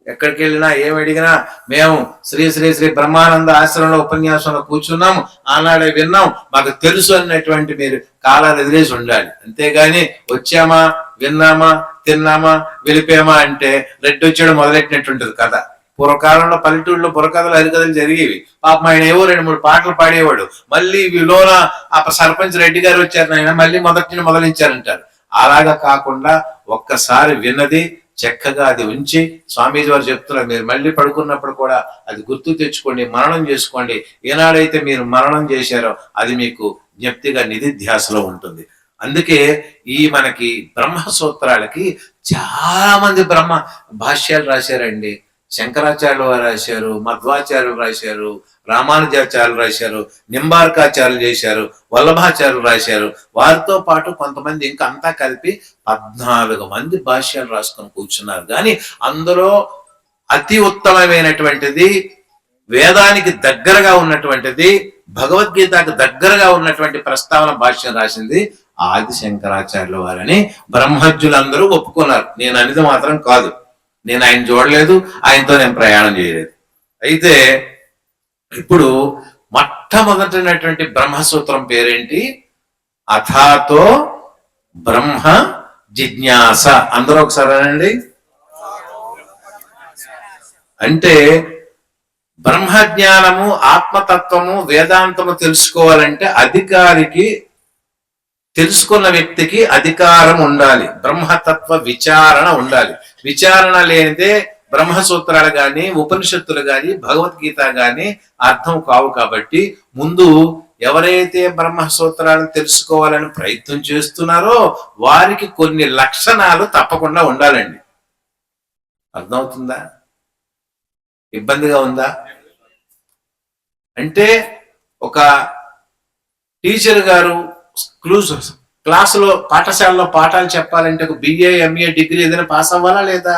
ఎక్కడికి వెళ్ళినా ఏం అడిగినా మేము శ్రీ శ్రీ శ్రీ బ్రహ్మానంద ఆశ్రమంలో ఉపన్యాసంలో కూర్చున్నాము, ఆనాడే విన్నాం, మాకు తెలుసు అన్నటువంటి మీరు కాలాలు ఎదిలేసి ఉండాలి. అంతేగాని వచ్చామా, విన్నామా, తిన్నామా, వెళ్ళిపోయామా అంటే రెడ్డొచ్చాడు మొదలెట్టినట్టుంటది కథ. పూర్వకాలంలో పల్లెటూళ్ళలో బుర్రకథలు, హరికథలు జరిగేవి. పాపం ఆయన ఏవో 2-3 పాటలు పాడేవాడు. మళ్ళీ విలోన సర్పంచ్ రెడ్డి గారు వచ్చారు, ఆయన మళ్ళీ మొదలించారంటారు. అలాగా కాకుండా ఒక్కసారి విన్నది చక్కగా అది ఉంచి, స్వామీజీ వారు చెప్తున్నారు, మీరు మళ్ళీ పడుకున్నప్పుడు కూడా అది గుర్తు తెచ్చుకోండి, మననం చేసుకోండి. ఏనాడైతే మీరు మననం చేశారో అది మీకు జ్ఞప్తిగా నిధిధ్యాసలో ఉంటుంది. అందుకే ఈ మనకి బ్రహ్మసూత్రాలకి చాలా మంది బ్రహ్మ భాష్యాలు రాశారండి. శంకరాచార్యులు వారు రాశారు, మధ్వాచార్యులు రాశారు, రామానుజాచార్యులు రాశారు, నింబార్కాచార్యులు చేశారు, వల్లభాచార్యులు రాశారు. వారితో పాటు కొంతమంది ఇంకా అంతా కలిపి 14 మంది భాష్యాలు రాసుకొని కూర్చున్నారు. కానీ అందులో అతి ఉత్తమమైనటువంటిది, వేదానికి దగ్గరగా ఉన్నటువంటిది, భగవద్గీతకు దగ్గరగా ఉన్నటువంటి ప్రస్తావన భాష్యం రాసింది ఆది శంకరాచార్యుల వారని బ్రహ్మజ్ఞులందరూ ఒప్పుకున్నారు. నేను అనేది మాత్రం కాదు. నేను ఆయన చూడలేదు, ఆయనతో నేను ప్రయాణం చేయలేదు. అయితే ఇప్పుడు మొట్టమొదటినటువంటి బ్రహ్మసూత్రం పేరేంటి? అథాతో బ్రహ్మ జిజ్ఞాస. అందరూ ఒకసారి అనండి. అంటే బ్రహ్మజ్ఞానము, ఆత్మతత్వము, వేదాంతము తెలుసుకోవాలంటే అధికారికి, తెలుసుకున్న వ్యక్తికి అధికారం ఉండాలి. బ్రహ్మతత్వ విచారణ ఉండాలి. విచారణ లేనిదే బ్రహ్మసూత్రాలు గాని, ఉపనిషత్తులు గాని, భగవద్గీత గాని అర్థం కావు. కాబట్టి ముందు ఎవరైతే బ్రహ్మసూత్రాలను తెలుసుకోవాలని ప్రయత్నం చేస్తున్నారో వారికి కొన్ని లక్షణాలు తప్పకుండా ఉండాలండి. అర్థమవుతుందా? ఇబ్బందిగా ఉందా? అంటే ఒక టీచర్ గారు క్లాసులో పాఠశాలలో పాఠాలు చెప్పాలంటే ఒక BA MA డిగ్రీ ఏదైనా పాస్ అవ్వాలా లేదా?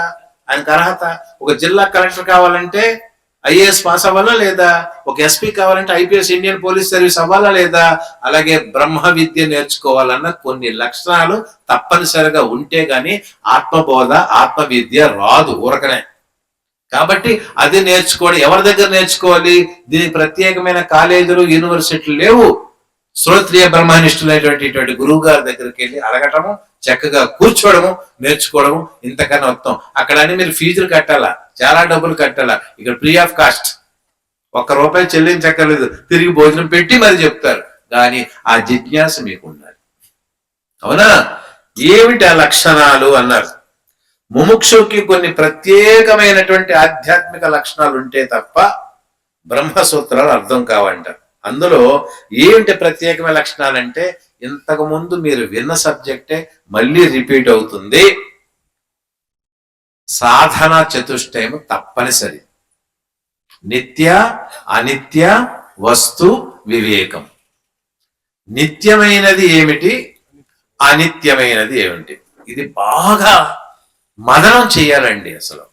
ఆయనకు అర్హత. ఒక జిల్లా కలెక్టర్ కావాలంటే IAS పాస్ అవ్వాలా లేదా? ఒక SP కావాలంటే IPS ఇండియన్ పోలీస్ సర్వీస్ అవ్వాలా లేదా? అలాగే బ్రహ్మ విద్య నేర్చుకోవాలన్న కొన్ని లక్షణాలు తప్పనిసరిగా ఉంటే గాని ఆత్మబోధ ఆత్మ విద్య రాదు ఊరకనే. కాబట్టి అది నేర్చుకోవడం ఎవరి దగ్గర నేర్చుకోవాలి? దీనికి ప్రత్యేకమైన కాలేజీలు యూనివర్సిటీలు లేవు. శ్రోత్రియ బ్రహ్మనిష్ఠులైనటువంటి గురువు గారి దగ్గరికి వెళ్ళి అడగటము, చక్కగా కూర్చోవడము, నేర్చుకోవడము, ఇంతకన్నా మొత్తం. అక్కడ అని మీరు ఫీజులు కట్టాలా, చాలా డబ్బులు కట్టాలా. ఇక్కడ ఫ్రీ ఆఫ్ కాస్ట్, ₹1 చెల్లించక్కర్లేదు, తిరిగి భోజనం పెట్టి మరి చెప్తారు. కానీ ఆ జిజ్ఞాస మీకు ఉండాలి. అవునా? ఏమిటి ఆ లక్షణాలు అన్నారు. ముముక్షుకి కొన్ని ప్రత్యేకమైనటువంటి ఆధ్యాత్మిక లక్షణాలు ఉంటే తప్ప బ్రహ్మసూత్రాలు అర్థం కావంటారు. అందులో ఏమిటి ప్రత్యేకమైన లక్షణాలు అంటే, ఇంతకు ముందు మీరు విన్న సబ్జెక్టే మళ్ళీ రిపీట్ అవుతుంది. సాధన చతుష్టయము తప్పనిసరి. నిత్య అనిత్య వస్తు వివేకం. నిత్యమైనది ఏమిటి, అనిత్యమైనది ఏమిటి, ఇది బాగా మదనం చేయాలండి. అసలు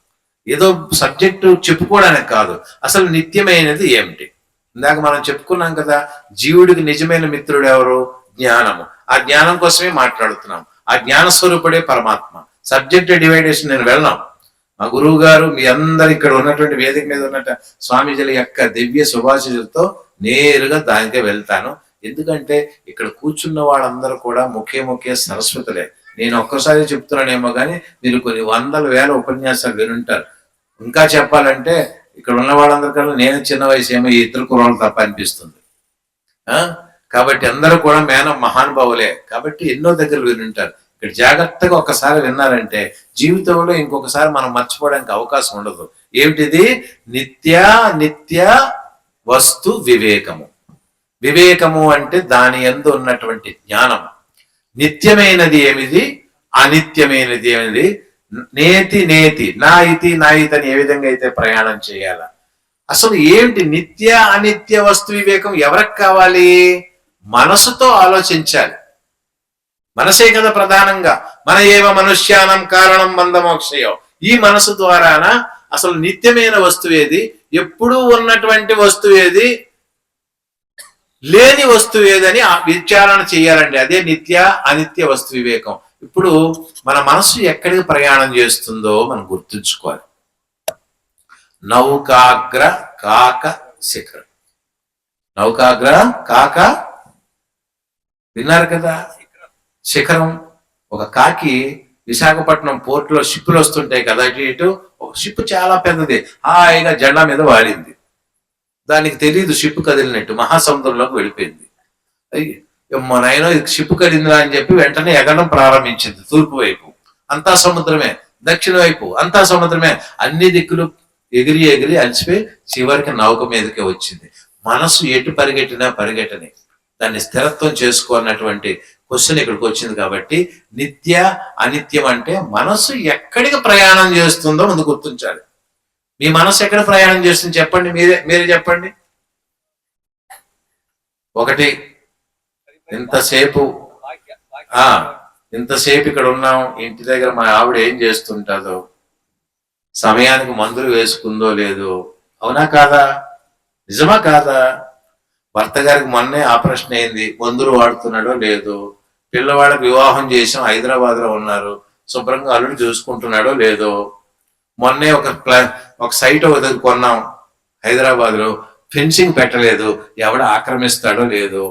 ఏదో సబ్జెక్టు చెప్పుకోవడానికి కాదు, అసలు నిత్యమైనది ఏమిటి. ఇందాక మనం చెప్పుకున్నాం కదా, జీవుడికి నిజమైన మిత్రుడు ఎవరు? జ్ఞానము. ఆ జ్ఞానం కోసమే మాట్లాడుతున్నాం. ఆ జ్ఞాన స్వరూపుడే పరమాత్మ. సబ్జెక్ట్ డివైడేషన్ నేను వెళ్ళాం. మా గురువు గారు మీ అందరు ఇక్కడ ఉన్నటువంటి వేదిక మీద ఉన్నట్టు స్వామీజీల యొక్క దివ్య శుభాశిషులతో నేరుగా దానికే వెళ్తాను. ఎందుకంటే ఇక్కడ కూర్చున్న వాళ్ళందరూ కూడా ముఖ్య సరస్వతులే. నేను ఒక్కసారి చెప్తున్నానేమో కానీ మీరు కొన్ని వందల వేల ఉపన్యాసాలు వినుంటారు. ఇంకా చెప్పాలంటే ఇక్కడ ఉన్న వాళ్ళందరికన్నా నేను చిన్న వయసు ఏమో ఈ ఇద్దరు కుర్రాళ్ళు తప్ప అనిపిస్తుంది. కాబట్టి అందరూ కూడా మహానుభావులే. కాబట్టి ఎన్నో దగ్గర వినుంటారు. ఇక్కడ జాగ్రత్తగా ఒకసారి విన్నారంటే జీవితంలో ఇంకొకసారి మనం మర్చిపోవడానికి అవకాశం ఉండదు. ఏమిటిది? నిత్య వస్తు వివేకము. వివేకము అంటే దాని యందు ఉన్నటువంటి జ్ఞానం. నిత్యమైనది ఏమిది, అనిత్యమైనది ఏమిది, నేతి నా ఇతి అని ఏ విధంగా అయితే ప్రయాణం చేయాల. అసలు ఏమిటి నిత్య అనిత్య వస్తు వివేకం? ఎవరికి కావాలి? మనసుతో ఆలోచించాలి. మనసే కదా ప్రధానంగా. మన ఏవ మనుష్యానం కారణం బంధమోక్షయో. ఈ మనసు ద్వారాన అసలు నిత్యమైన వస్తువు ఏది, ఎప్పుడూ ఉన్నటువంటి వస్తువు ఏది, లేని వస్తువు ఏదని విచారణ చేయాలండి. అదే నిత్య అనిత్య వస్తు వివేకం. ఇప్పుడు మన మనసు ఎక్కడికి ప్రయాణం చేస్తుందో మనం గుర్తుంచుకోవాలి. నౌకాగ్ర కాక శిఖరం. నౌకాగ్ర కాక విన్నారు కదా, శిఖరం. ఒక కాకి విశాఖపట్నం పోర్టులో షిప్పులు వస్తుంటాయి కదా, ఇటు ఒక షిప్ చాలా పెద్దది, హాయిగా జెండా మీద వాడింది. దానికి తెలియదు షిప్ కదిలినట్టు, మహాసముద్రంలోకి వెళ్ళిపోయింది. మా నాయనో షిప్ కదిలిందా అని చెప్పి వెంటనే ఎగడం ప్రారంభించింది. తూర్పు వైపు అంతా సముద్రమే, దక్షిణ వైపు అంతా సముద్రమే. అన్ని దిక్కులు ఎగిరి అలసిపోయి చివరికి నౌక మీదకే వచ్చింది. మనసు ఎటు పరిగెట్టని దాన్ని స్థిరత్వం చేసుకోన్నటువంటి క్వశ్చన్ ఇక్కడికి వచ్చింది. కాబట్టి నిత్య అనిత్యం అంటే మనసు ఎక్కడికి ప్రయాణం చేస్తుందో ముందు గుర్తించాలి. మీ మనసు ఎక్కడ ప్రయాణం చేస్తుంది చెప్పండి, మీరే చెప్పండి. ఒకటి, ఇంతసేపు ఇక్కడ ఉన్నాం, ఇంటి దగ్గర మా ఆవిడ ఏం చేస్తుంటుందో, సమయానికి మందులు వేసుకుందో లేదో, అవునా కాదా, నిజమా కాదా? భర్త గారికి మొన్నే ఆపరేషన్ అయింది, మందులు వాడుతున్నాడో లేదో, పిల్లవాళ్ళకి వివాహం చేసాం, హైదరాబాద్ లో ఉన్నారు, శుభ్రంగా అల్లుడు చూసుకుంటున్నాడో లేదో, మొన్నే ఒక సైట్ ఒక దగ్గర కొన్నాం హైదరాబాద్ లో, ఫెన్సింగ్ పెట్టలేదు, ఎవడ ఆక్రమిస్తాడో లేదో.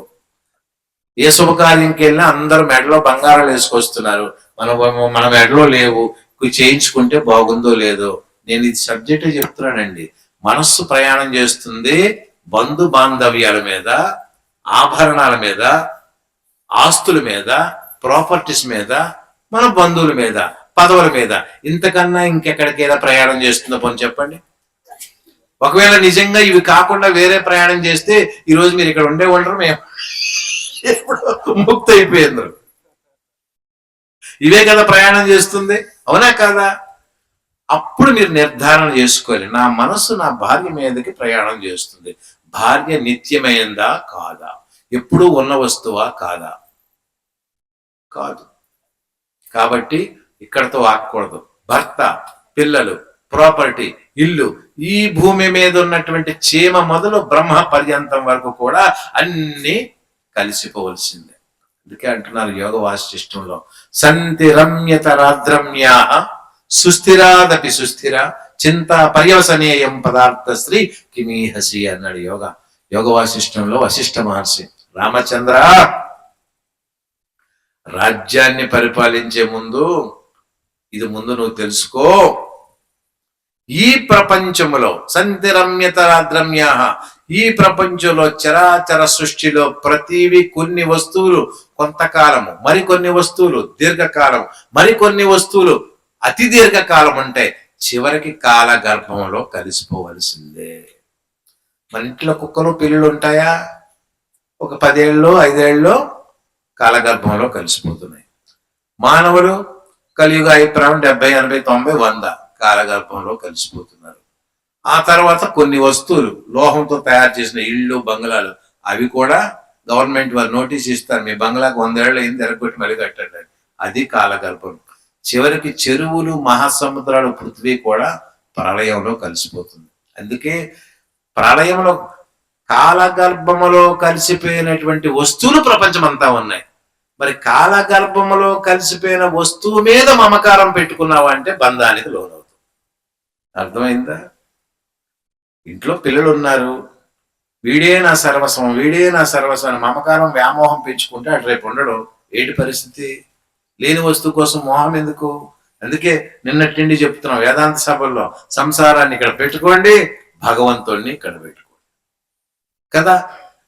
ఏ శుభకార్యంకి వెళ్ళినా అందరూ మెడలో బంగారాలు వేసుకొస్తున్నారు, మన మెడలో లేవు, చేయించుకుంటే బాగుందో లేదో. నేను ఇది సబ్జెక్టే చెప్తున్నానండి. మనస్సు ప్రయాణం చేస్తుంది బంధు బాంధవ్యాల మీద, ఆభరణాల మీద, ఆస్తుల మీద, ప్రాపర్టీస్ మీద, మన బంధువుల మీద, పదవుల మీద. ఇంతకన్నా ఇంకెక్కడికైనా ప్రయాణం చేస్తుందో పని చెప్పండి. ఒకవేళ నిజంగా ఇవి కాకుండా వేరే ప్రయాణం చేస్తే ఈరోజు మీరు ఇక్కడ ఉండే ఉండరు, మేము ఎప్పుడు ముక్తి అయిపోయింది. ఇవే కదా ప్రయాణం చేస్తుంది, అవునా కాదా? అప్పుడు మీరు నిర్ధారణ చేసుకోవాలి, నా మనసు నా భార్య మీదకి ప్రయాణం చేస్తుంది. భార్య నిత్యమైందా కాదా? ఎప్పుడూ ఉన్న వస్తువా కాదా? కాదు. కాబట్టి ఇక్కడతో ఆగకూడదు. భర్త, పిల్లలు, ప్రాపర్టీ, ఇల్లు, ఈ భూమి మీద ఉన్నటువంటి చీమ మొదలు బ్రహ్మ పర్యంతం వరకు కూడా అన్ని కలిసిపోవలసిందే. అందుకే అంటున్నారు యోగ వాసిష్టంలో, సంతి రమ్యత రాద్రమ్యా సుస్థిరాదపి సుస్థిర చింత పర్యవసనేయం పదార్థ శ్రీ కిమీహసి అన్నాడు యోగ వాసిష్టంలో వశిష్ఠ మహర్షి. రామచంద్ర, రాజ్యాన్ని పరిపాలించే ముందు నువ్వు తెలుసుకో, ఈ ప్రపంచములో సంతి రమ్యత రాద్రమ్య, ఈ ప్రపంచంలో చరాచర సృష్టిలో ప్రతివి కొన్ని వస్తువులు కొంతకాలము, మరికొన్ని వస్తువులు దీర్ఘకాలం, మరికొన్ని వస్తువులు అతి దీర్ఘకాలం ఉంటాయి. చివరికి కాల గర్భంలో కలిసిపోవలసిందే. మన ఇంట్లో కుక్కలు పిల్లులు ఉంటాయా? ఒక 10 ఏళ్ళలో 5 ఏళ్ళలో కాలగర్భంలో కలిసిపోతున్నాయి. మానవుడు కలియుగ అభిప్రాయం 70, 80, 90, 100 కాలగర్భంలో కలిసిపోతున్నారు. ఆ తర్వాత కొన్ని వస్తువులు, లోహంతో తయారు చేసిన ఇళ్ళు, బంగ్లాలు, అవి కూడా గవర్నమెంట్ వారు నోటీస్ ఇస్తారు, మీ బంగ్లాకు 100 ఏళ్ళు అయింది, ఎరగొట్టి మళ్ళీ కట్టండి. అది కాలగర్భం. చివరికి చెరువులు, మహాసముద్రాలు, పృథ్వీ కూడా ప్రళయంలో కలిసిపోతుంది. అందుకే ప్రళయంలో కాలగర్భములో కలిసిపోయినటువంటి వస్తువులు ప్రపంచమంతా ఉన్నాయి. మరి కాలగర్భములో కలిసిపోయిన వస్తువు మీద మమకారం పెట్టుకున్నావు అంటే బంధానికి లోనవుతుంది. అర్థమైందా? ఇంట్లో పిల్లలు ఉన్నారు, వీడే నా సర్వస్వం, వీడే నా సర్వస్వం అని మమకారం, వ్యామోహం పెంచుకుంటే అటు రేపు ఉండడు. ఏంటి పరిస్థితి? లేని వస్తువు కోసం మోహం ఎందుకు? అందుకే నిన్నటి నుండి చెప్తున్నాం వేదాంత సభల్లో, సంసారాన్ని ఇక్కడ పెట్టుకోండి, భగవంతుడిని ఇక్కడ పెట్టుకోండి కదా.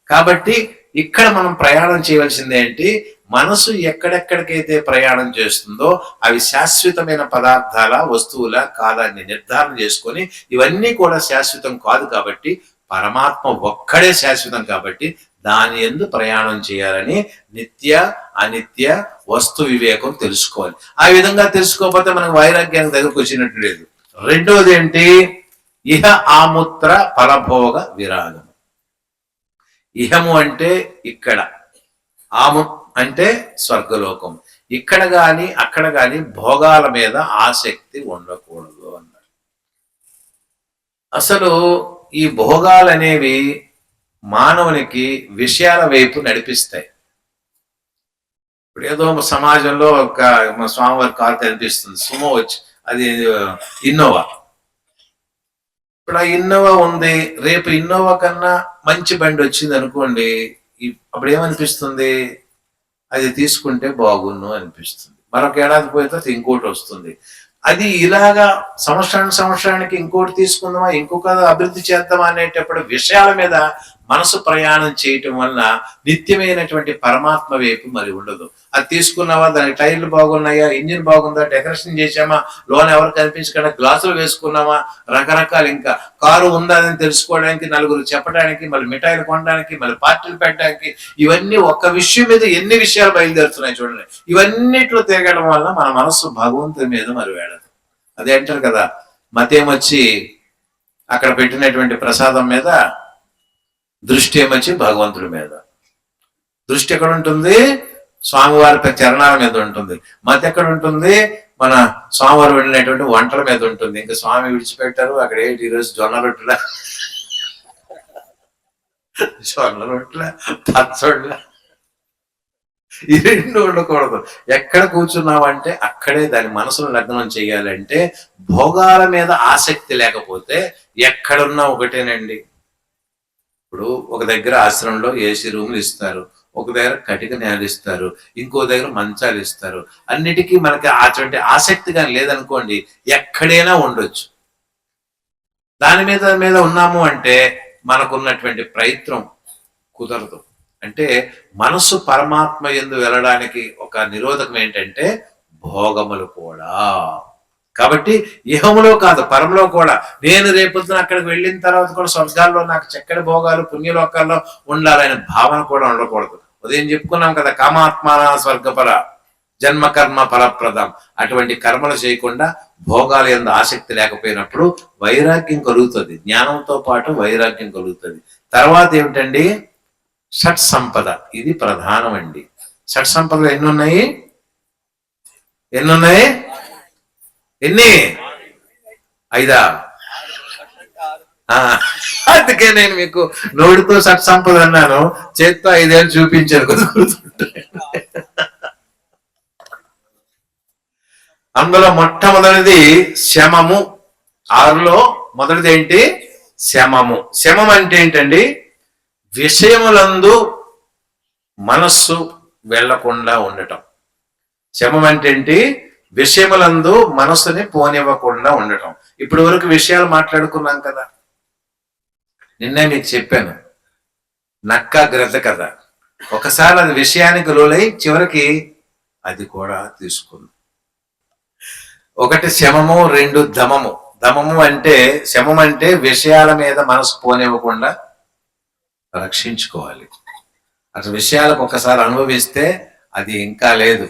కాబట్టి ఇక్కడ మనం ప్రయాణం చేయవలసింది ఏంటి? మనసు ఎక్కడెక్కడికైతే ప్రయాణం చేస్తుందో అవి శాశ్వతమైన పదార్థాల, వస్తువుల కాదాన్ని నిర్ధారణ చేసుకొని, ఇవన్నీ కూడా శాశ్వతం కాదు కాబట్టి, పరమాత్మ ఒక్కడే శాశ్వతం కాబట్టి దాని యందు ప్రయాణం చేయాలని నిత్య అనిత్య వస్తు వివేకం తెలుసుకోవాలి. ఆ విధంగా తెలుసుకోకపోతే మనకు వైరాగ్యానికి దగ్గరకు వచ్చినట్టు లేదు. రెండోది ఏంటి? ఇహ ఆముత్ర ఫలభోగ విరాగం. ఇహము అంటే ఇక్కడ, ఆము అంటే స్వర్గలోకం. ఇక్కడ గాని అక్కడ గాని భోగాల మీద ఆసక్తి ఉండకూడదు అన్నారు. అసలు ఈ భోగాలు అనేవి మానవునికి విషయాల వైపు నడిపిస్తాయి. ఇప్పుడు ఏదో సమాజంలో ఒక స్వామివారి కారు కనిపిస్తుంది, సుమో వచ్చి, అది ఇన్నోవా. ఇప్పుడు ఆ ఇన్నోవా ఉంది, రేపు ఇన్నోవా కన్నా మంచి బండి వచ్చింది అనుకోండి, అప్పుడు ఏమనిపిస్తుంది? అది తీసుకుంటే బాగున్ను అనిపిస్తుంది. మరొక ఏడాది పోయిన తర్వాత ఇంకోటి వస్తుంది. అది ఇలాగా సంవత్సరానికి ఇంకోటి తీసుకుందామా, ఇంకొక అభివృద్ధి చేద్దామా అనేటప్పుడు విషయాల మీద మనసు ప్రయాణం చేయటం వలన నిత్యమైనటువంటి పరమాత్మ వైపు మరి ఉండదు. అది తీసుకున్నావా, దాని టైర్లు బాగున్నాయా, ఇంజిన్ బాగుందా, డెకరేషన్ చేసామా, లోన్ ఎవరు కనిపించకుండా గ్లాసులు వేసుకున్నామా, రకరకాలు, ఇంకా కారు ఉందా అని తెలుసుకోవడానికి, నలుగురు చెప్పడానికి, మళ్ళీ మిఠాయిలు కొనడానికి, మళ్ళీ పార్టీలు పెట్టడానికి, ఇవన్నీ ఒక్క విషయం మీద ఎన్ని విషయాలు బయలుదేరుతున్నాయి చూడండి. ఇవన్నిట్లో తిరగడం వల్ల మన మనస్సు భగవంతుని మీద మరి వేడదు. అదే అంటారు కదా, మతేమొచ్చి అక్కడ పెట్టినటువంటి ప్రసాదం మీద, దృష్టి ఏమొచ్చి భగవంతుడి మీద. దృష్టి ఎక్కడ ఉంటుంది? స్వామివారి చరణాల మీద ఉంటుంది. మత ఎక్కడ ఉంటుంది? మన స్వామివారు వెళ్ళినటువంటి వంటల మీద ఉంటుంది. ఇంకా స్వామి విడిచిపెట్టారు అక్కడ ఏంటి ఈరోజు జొన్న రొట్టెల, పచ్చళ్ళ, ఈ రెండు ఉండకూడదు. ఎక్కడ కూర్చున్నావంటే అక్కడే దాని మనసును లగ్నం చేయాలంటే భోగాల మీద ఆసక్తి లేకపోతే ఎక్కడున్నా ఒకటేనండి. ఇప్పుడు ఒక దగ్గర ఆశ్రమంలో ఏసీ రూములు ఇస్తారు, ఒక దగ్గర కటిక నేలు ఇస్తారు, ఇంకో దగ్గర మంచాలు ఇస్తారు. అన్నిటికీ మనకి అటువంటి ఆసక్తిగా లేదనుకోండి, ఎక్కడైనా ఉండొచ్చు. దాని మీద ఉన్నాము అంటే మనకున్నటువంటి ప్రయత్నం కుదరదు. అంటే మనసు పరమాత్మ యందు వెళ్ళడానికి ఒక నిరోధకం ఏంటంటే భోగములు కూడా. కాబట్టి ఇహములో కాదు పరంలో కూడా నేను రేపొద్దున అక్కడికి వెళ్ళిన తర్వాత కూడా స్వర్గాల్లో నాకు చక్కటి భోగాలు పుణ్యలోకాల్లో ఉండాలనే భావన కూడా ఉండకూడదు. ఉదయం చెప్పుకున్నాం కదా, కామాత్మాన స్వర్గపర జన్మ కర్మ ఫలప్రదం. అటువంటి కర్మలు చేయకుండా భోగాలు ఎందు ఆసక్తి లేకపోయినప్పుడు వైరాగ్యం కలుగుతుంది. జ్ఞానంతో పాటు వైరాగ్యం కలుగుతుంది. తర్వాత ఏమిటండి? షట్ సంపద. ఇది ప్రధానం అండి. షట్ సంపదలు ఎన్ని ఉన్నాయి? ఎన్ని? 5. అందుకే నేను మీకు నోటితో షట్ సంపద అన్నాను, చేత్తో 5 ఏళ్ళు చూపించాను గుర్తుంటాయి. అందులో మొట్టమొదటిది శమము. 6లో మొదటిది ఏంటి? శమము. శమం అంటే ఏంటండి? విషయములందు మనస్సు వెళ్లకుండా ఉండటం. శమం అంటే ఏంటి? విషయములందు మనస్సుని పోనివ్వకుండా ఉండటం. ఇప్పటి వరకు విషయాలు మాట్లాడుకున్నాం కదా, నిన్నే మీకు చెప్పాను నక్క గ్రద్ద కదా. ఒకసారి అది విషయానికి లోలై చివరికి అది కూడా తీసుకుంది. 1 శమము, 2 దమము. దమము అంటే, శమం అంటే విషయాల మీద మనసు పోనివ్వకుండా రక్షించుకోవాలి. అసలు విషయాలకు ఒకసారి అనుభవిస్తే అది ఇంకా లేదు.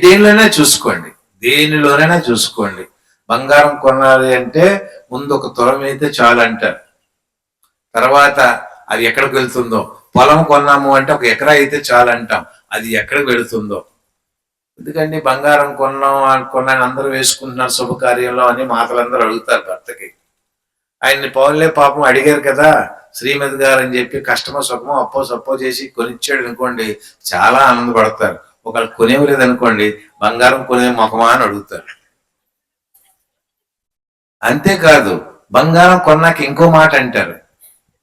దేనిలోనే చూసుకోండి, దేనిలోనైనా చూసుకోండి. బంగారం కొనాలి అంటే ముందు 1 తులం అయితే చాలు అంటారు. తర్వాత అది ఎక్కడికి వెళ్తుందో. పొలం కొన్నాము అంటే 1 ఎకరా అయితే చాలు అంటాం. అది ఎక్కడికి వెళుతుందో. ఎందుకండి బంగారం కొన్నాను అందరూ వేసుకుంటున్నారు శుభకార్యంలో అని మాటలందరూ అడుగుతారు భర్తకి. ఆయన్ని పౌరులే పాపం అడిగారు కదా శ్రీమతి గారు అని చెప్పి కష్టమో సుఖమో అప్పో సప్పో చేసి కొనిచ్చాడు అనుకోండి, చాలా ఆనందపడతారు. ఒకళ్ళు కొనేవలేదు అనుకోండి, బంగారం కొనే ముఖమా అని అడుగుతారు. అంతేకాదు బంగారం కొన్నాక ఇంకో మాట అంటారు,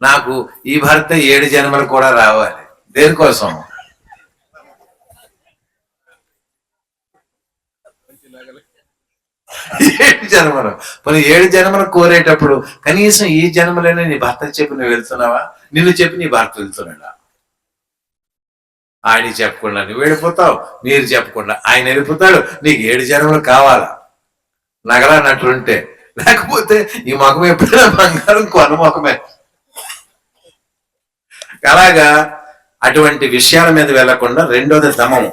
నాకు ఈ భర్త 7 జన్మలు కూడా రావాలి. దేనికోసం? 7 జన్మలు. మరి 7 జన్మలు కోరేటప్పుడు కనీసం ఈ జన్మలోనే నీ భర్త చెప్పి నువ్వు వెళ్తున్నావా? నిన్ను చెప్పి నీ భర్త వెళ్తున్నాడా? ఆయన చెప్పకుండా నువ్వు వెళ్ళిపోతావు, మీరు చెప్పకుండా ఆయన వెళ్ళిపోతాడు. నీకు 7 జన్మలు కావాలా నగలన్నట్లుంటే? లేకపోతే ఈ ముఖం ఎప్పుడైనా బంగారం కొన్న ముఖమే. అలాగా అటువంటి విషయాల మీద వెళ్లకుండా. 2వది దమము.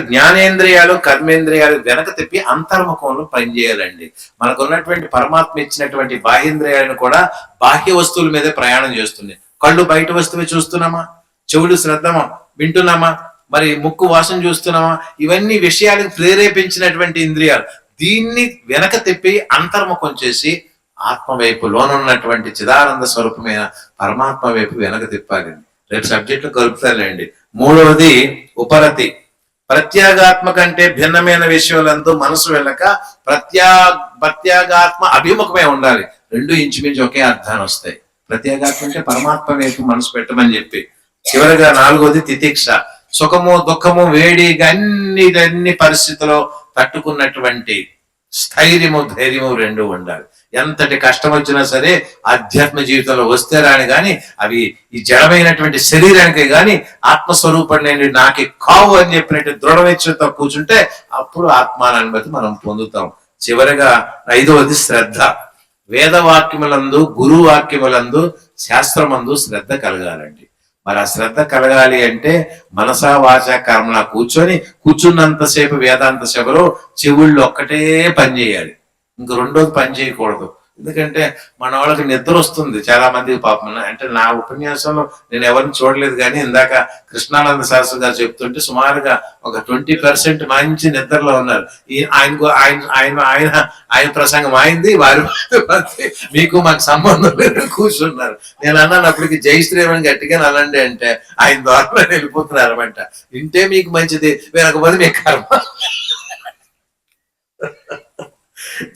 జ్ఞానేంద్రియాలు కర్మేంద్రియాలు వెనక తిప్పి అంతర్ముఖంలో పనిచేయాలండి. మనకు ఉన్నటువంటి పరమాత్మ ఇచ్చినటువంటి బాహ్యేంద్రియాలను కూడా బాహ్య వస్తువుల మీదే ప్రయాణం చేస్తుంది. కళ్ళు బయట వస్తువే చూస్తున్నామా? చెవులు శ్రద్ధమా వింటున్నామా? మరి ముక్కు వాసన చూస్తున్నామా? ఇవన్నీ విషయాలకు ప్రేరేపించినటువంటి ఇంద్రియాలు. దీన్ని వెనక తిప్పి అంతర్ముఖం చేసి ఆత్మ వైపు లోనున్నటువంటి చిదానంద స్వరూపమైన పరమాత్మ వైపు వెనక తిప్పాలండి. రేపు సబ్జెక్టులు కలుపుతానండి. 3వది ఉపరతి. ప్రత్యాగాత్మ కంటే భిన్నమైన విషయాలందు మనసు వెళ్ళక ప్రత్యాగాత్మ అభిముఖమే ఉండాలి. 2 ఇంచుమించు ఒకే అర్థాన్ని వస్తాయి. ప్రత్యేగాత్మ అంటే పరమాత్మ వైపు మనసు పెట్టమని చెప్పి. చివరిగా 4వది తితిక్ష. సుఖము దుఃఖము వేడి అన్ని పరిస్థితుల్లో తట్టుకున్నటువంటి స్థైర్యము ధైర్యము 2 ఉండాలి. ఎంతటి కష్టం వచ్చినా సరే ఆధ్యాత్మ జీవితంలో వస్తే రాని కానీ అవి ఈ జడమైనటువంటి శరీరానికి కానీ ఆత్మస్వరూపం నేను నాకే కావు అని చెప్పినట్టు దృఢనిశ్చయంతో కూర్చుంటే అప్పుడు ఆత్మానుభూతి మనం పొందుతాం. చివరిగా 5వది శ్రద్ధ. వేదవాక్యములందు గురు వాక్యములందు శాస్త్రమందు శ్రద్ధ కలగాలండి. మరి ఆ శ్రద్ధ కలగాలి అంటే మనసా వాచ కర్మల కూర్చున్నంతసేపు వేదాంత సభలో చెవుళ్ళు ఒక్కటే పని చేయాలి, ఇంక 2వది పని చేయకూడదు. ఎందుకంటే మన వాళ్ళకి నిద్ర వస్తుంది చాలా మంది పాపం. అంటే నా ఉపన్యాసంలో నేను ఎవరిని చూడలేదు కానీ ఇందాక కృష్ణానంద శాస్త్రి గారు చెప్తుంటే సుమారుగా ఒక 20% మంచి నిద్రలో ఉన్నారు. ఆయన ప్రసంగం అయింది, వారి మీకు మాకు సంబంధం లేదు కూర్చున్నారు. నేను అన్నాను అప్పటికి జై శ్రీరామని గట్టిగా అనండి అంటే ఆయన ద్వారా వెళ్ళిపోతున్నారు అనమాట. వింటే మీకు మంచిది, వెనకపోతే మీ కర్మ.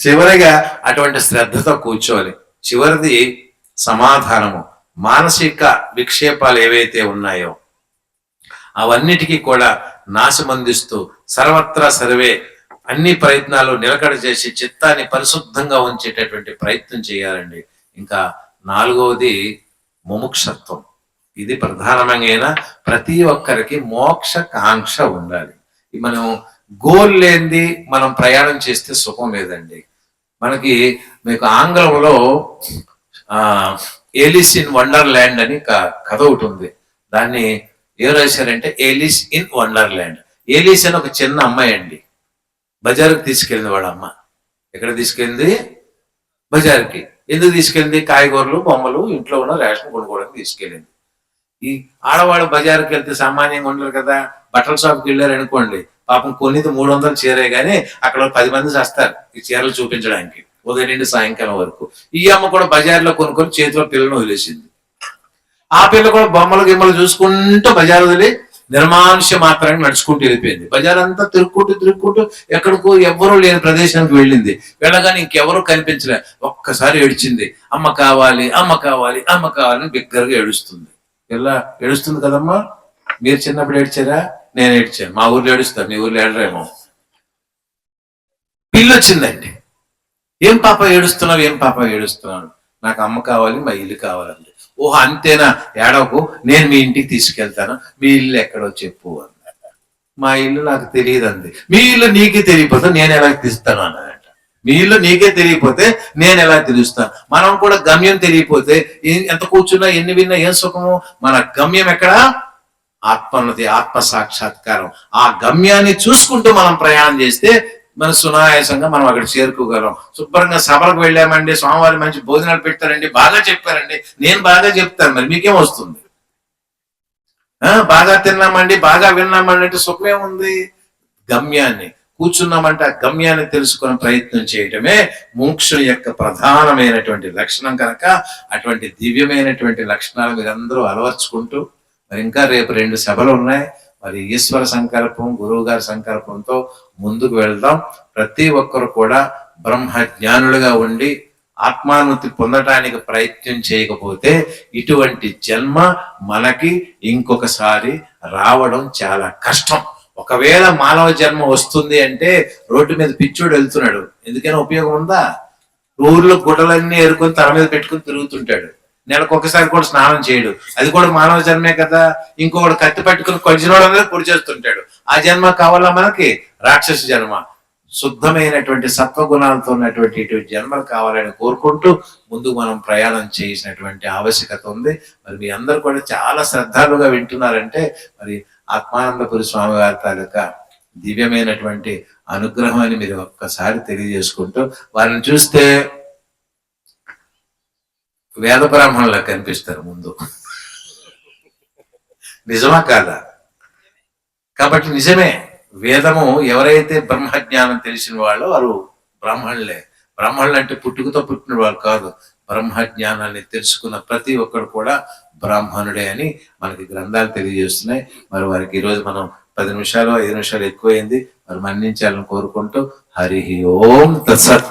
చివరిగా అటువంటి శ్రద్ధతో కూర్చోవాలి. చివరిది సమాధానము. మానసిక విక్షేపాలు ఏవైతే ఉన్నాయో అవన్నిటికీ కూడా నాశమందిస్తూ సర్వత్రా సర్వే అన్ని ప్రయత్నాలు నిలకడ చేసి చిత్తాన్ని పరిశుద్ధంగా ఉంచేటటువంటి ప్రయత్నం చేయాలండి. ఇంకా 4వది ముముక్షత్వం. ఇది ప్రధానమైన ప్రతి ఒక్కరికి మోక్ష కాంక్ష ఉండాలి. మనం గోల్ లేనిది మనం ప్రయాణం చేస్తే సుఖం లేదండి. మనకి మీకు ఆంగ్లంలో ఏలిస్ ఇన్ వండర్ ల్యాండ్ అని కథ ఒకటి ఉంది. దాన్ని ఏం రాశారంటే ఏలిస్ ఇన్ వండర్ ల్యాండ్. ఏలిస్ అని ఒక చిన్న అమ్మాయి అండి, బజారుకి తీసుకెళ్ళింది వాళ్ళ అమ్మ. ఎక్కడ తీసుకెళ్ళింది? బజార్కి. ఎందుకు తీసుకెళ్ళింది? కాయగూరలు, బొమ్మలు, ఇంట్లో ఉన్న రేషన్ కొనుక్కోవడానికి తీసుకెళ్ళింది. ఈ ఆడవాళ్ళు బజార్కి వెళ్తే సామాన్యంగా ఉండరు కదా. బట్టల షాప్కి వెళ్ళారు అనుకోండి, పాపం కొన్నిది 300 చీరే కానీ అక్కడ 10 మంది చేస్తారు ఈ చీరలు చూపించడానికి ఉదయం నుండి సాయంకాలం వరకు. ఈ అమ్మ కూడా బజార్లో కొనుక్కొని చేతిలో పిల్లను వదిలేసింది. ఆ పిల్ల కూడా బొమ్మలు గిమ్మలు చూసుకుంటూ బజార్ వదిలి నిర్మానుష్య మాత్రాన్ని నడుచుకుంటూ వెళ్ళిపోయింది. బజార్ అంతా తిరుక్కుంటూ ఎక్కడికో ఎవ్వరూ లేని ప్రదేశానికి వెళ్ళింది. వెళ్ళగానే ఇంకెవరూ కనిపించలే. ఒక్కసారి ఏడ్చింది, అమ్మ కావాలి, అమ్మ కావాలి, అమ్మ కావాలని బిగ్గరగా ఏడుస్తుంది. ఇలా ఏడుస్తుంది కదమ్మా. మీరు చిన్నప్పుడు ఏడ్చారా? నేను ఏడ్చాను. మా ఊర్లో ఏడుస్తాను, మీ ఊర్లో ఏడరేమో. పిల్లి వచ్చిందండి. ఏం పాప ఏడుస్తున్నావు, ఏం పాప ఏడుస్తున్నావు? నాకు అమ్మ కావాలి, మా ఇల్లు కావాలండి. ఓహో అంతేనా, ఏడవకు, నేను మీ ఇంటికి తీసుకెళ్తాను, మీ ఇల్లు ఎక్కడో చెప్పు అన్న. మా ఇల్లు నాకు తెలియదు అంది. మీ ఇల్లు నీకే తెలియపోతే నేను ఎలా తీస్తాను అన్నదంట. మీ ఇల్లు నీకే తెలియపోతే నేను ఎలా తెలుస్తాను? మనం కూడా గమ్యం తెలియపోతే ఎంత కూర్చున్నా ఎన్ని విన్నా ఏం సుఖము? మన గమ్యం ఎక్కడ? ఆత్మన్నది, ఆత్మ సాక్షాత్కారం. ఆ గమ్యాన్ని చూసుకుంటూ మనం ప్రయాణం చేస్తే మన సునాయాసంగా మనం అక్కడ చేరుకోగలం. శుభ్రంగా సభలకు వెళ్ళామండి, స్వామివారి మంచి భోజనాలు పెట్టారండి, బాగా చెప్పారండి, నేను బాగా చెప్తాను, మరి మీకేం వస్తుంది? బాగా తిన్నామండి, బాగా విన్నామండి అంటే సుఖమేముంది? గమ్యాన్ని కూర్చున్నామంటే ఆ గమ్యాన్ని తెలుసుకునే ప్రయత్నం చేయటమే మోక్షం యొక్క ప్రధానమైనటువంటి లక్షణం. కనుక అటువంటి దివ్యమైనటువంటి లక్షణాలు మీరందరూ అలవర్చుకుంటూ, మరి ఇంకా రేపు 2 సభలు ఉన్నాయి. మరి ఈశ్వర సంకల్పం, గురువు గారి సంకల్పంతో ముందుకు వెళ్దాం. ప్రతి ఒక్కరు కూడా బ్రహ్మ జ్ఞానులుగా ఉండి ఆత్మానుతి పొందటానికి ప్రయత్నం చేయకపోతే ఇటువంటి జన్మ మనకి ఇంకొకసారి రావడం చాలా కష్టం. ఒకవేళ మానవ జన్మ వస్తుంది అంటే రోడ్డు మీద పిచ్చోడు వెళ్తున్నాడు, ఎందుకైనా ఉపయోగం ఉందా? ఊర్లో గుడ్డలన్నీ ఏరుకొని తల మీద పెట్టుకుని తిరుగుతుంటాడు, నెలకు ఒకసారి కూడా స్నానం చేయడు, అది కూడా మానవ జన్మే కదా. ఇంకొకటి కత్తి పట్టుకుని కొలిచినోడు అనేది పొడి చేస్తుంటాడు, ఆ జన్మ కావాలా మనకి? రాక్షస జన్మ. శుద్ధమైనటువంటి సత్వగుణాలతో ఉన్నటువంటి ఇటువంటి జన్మలు కావాలని కోరుకుంటూ ముందుకు మనం ప్రయాణం చేసినటువంటి ఆవశ్యకత ఉంది. మరి మీ అందరూ కూడా చాలా శ్రద్ధాలుగా వింటున్నారంటే మరి ఆత్మానందపురి స్వామి వారి తాలూకా దివ్యమైనటువంటి అనుగ్రహం అని మీరు ఒక్కసారి తెలియజేసుకుంటూ, వారిని చూస్తే వేద బ్రాహ్మణులా కనిపిస్తారు ముందు. నిజమా కాదా? కాబట్టి నిజమే, వేదము ఎవరైతే బ్రహ్మజ్ఞానం తెలిసిన వాళ్ళు వారు బ్రాహ్మణులే. బ్రాహ్మణులు అంటే పుట్టుకతో పుట్టిన వాళ్ళు కాదు, బ్రహ్మజ్ఞానాన్ని తెలుసుకున్న ప్రతి ఒక్కరు కూడా బ్రాహ్మణుడే అని మనకి గ్రంథాలు తెలియజేస్తున్నాయి. మరి వారికి ఈరోజు మనం 10 నిమిషాలు 5 నిమిషాలు ఎక్కువైంది, మరి మన్నించాలని కోరుకుంటూ హరి ఓం తత్సత్.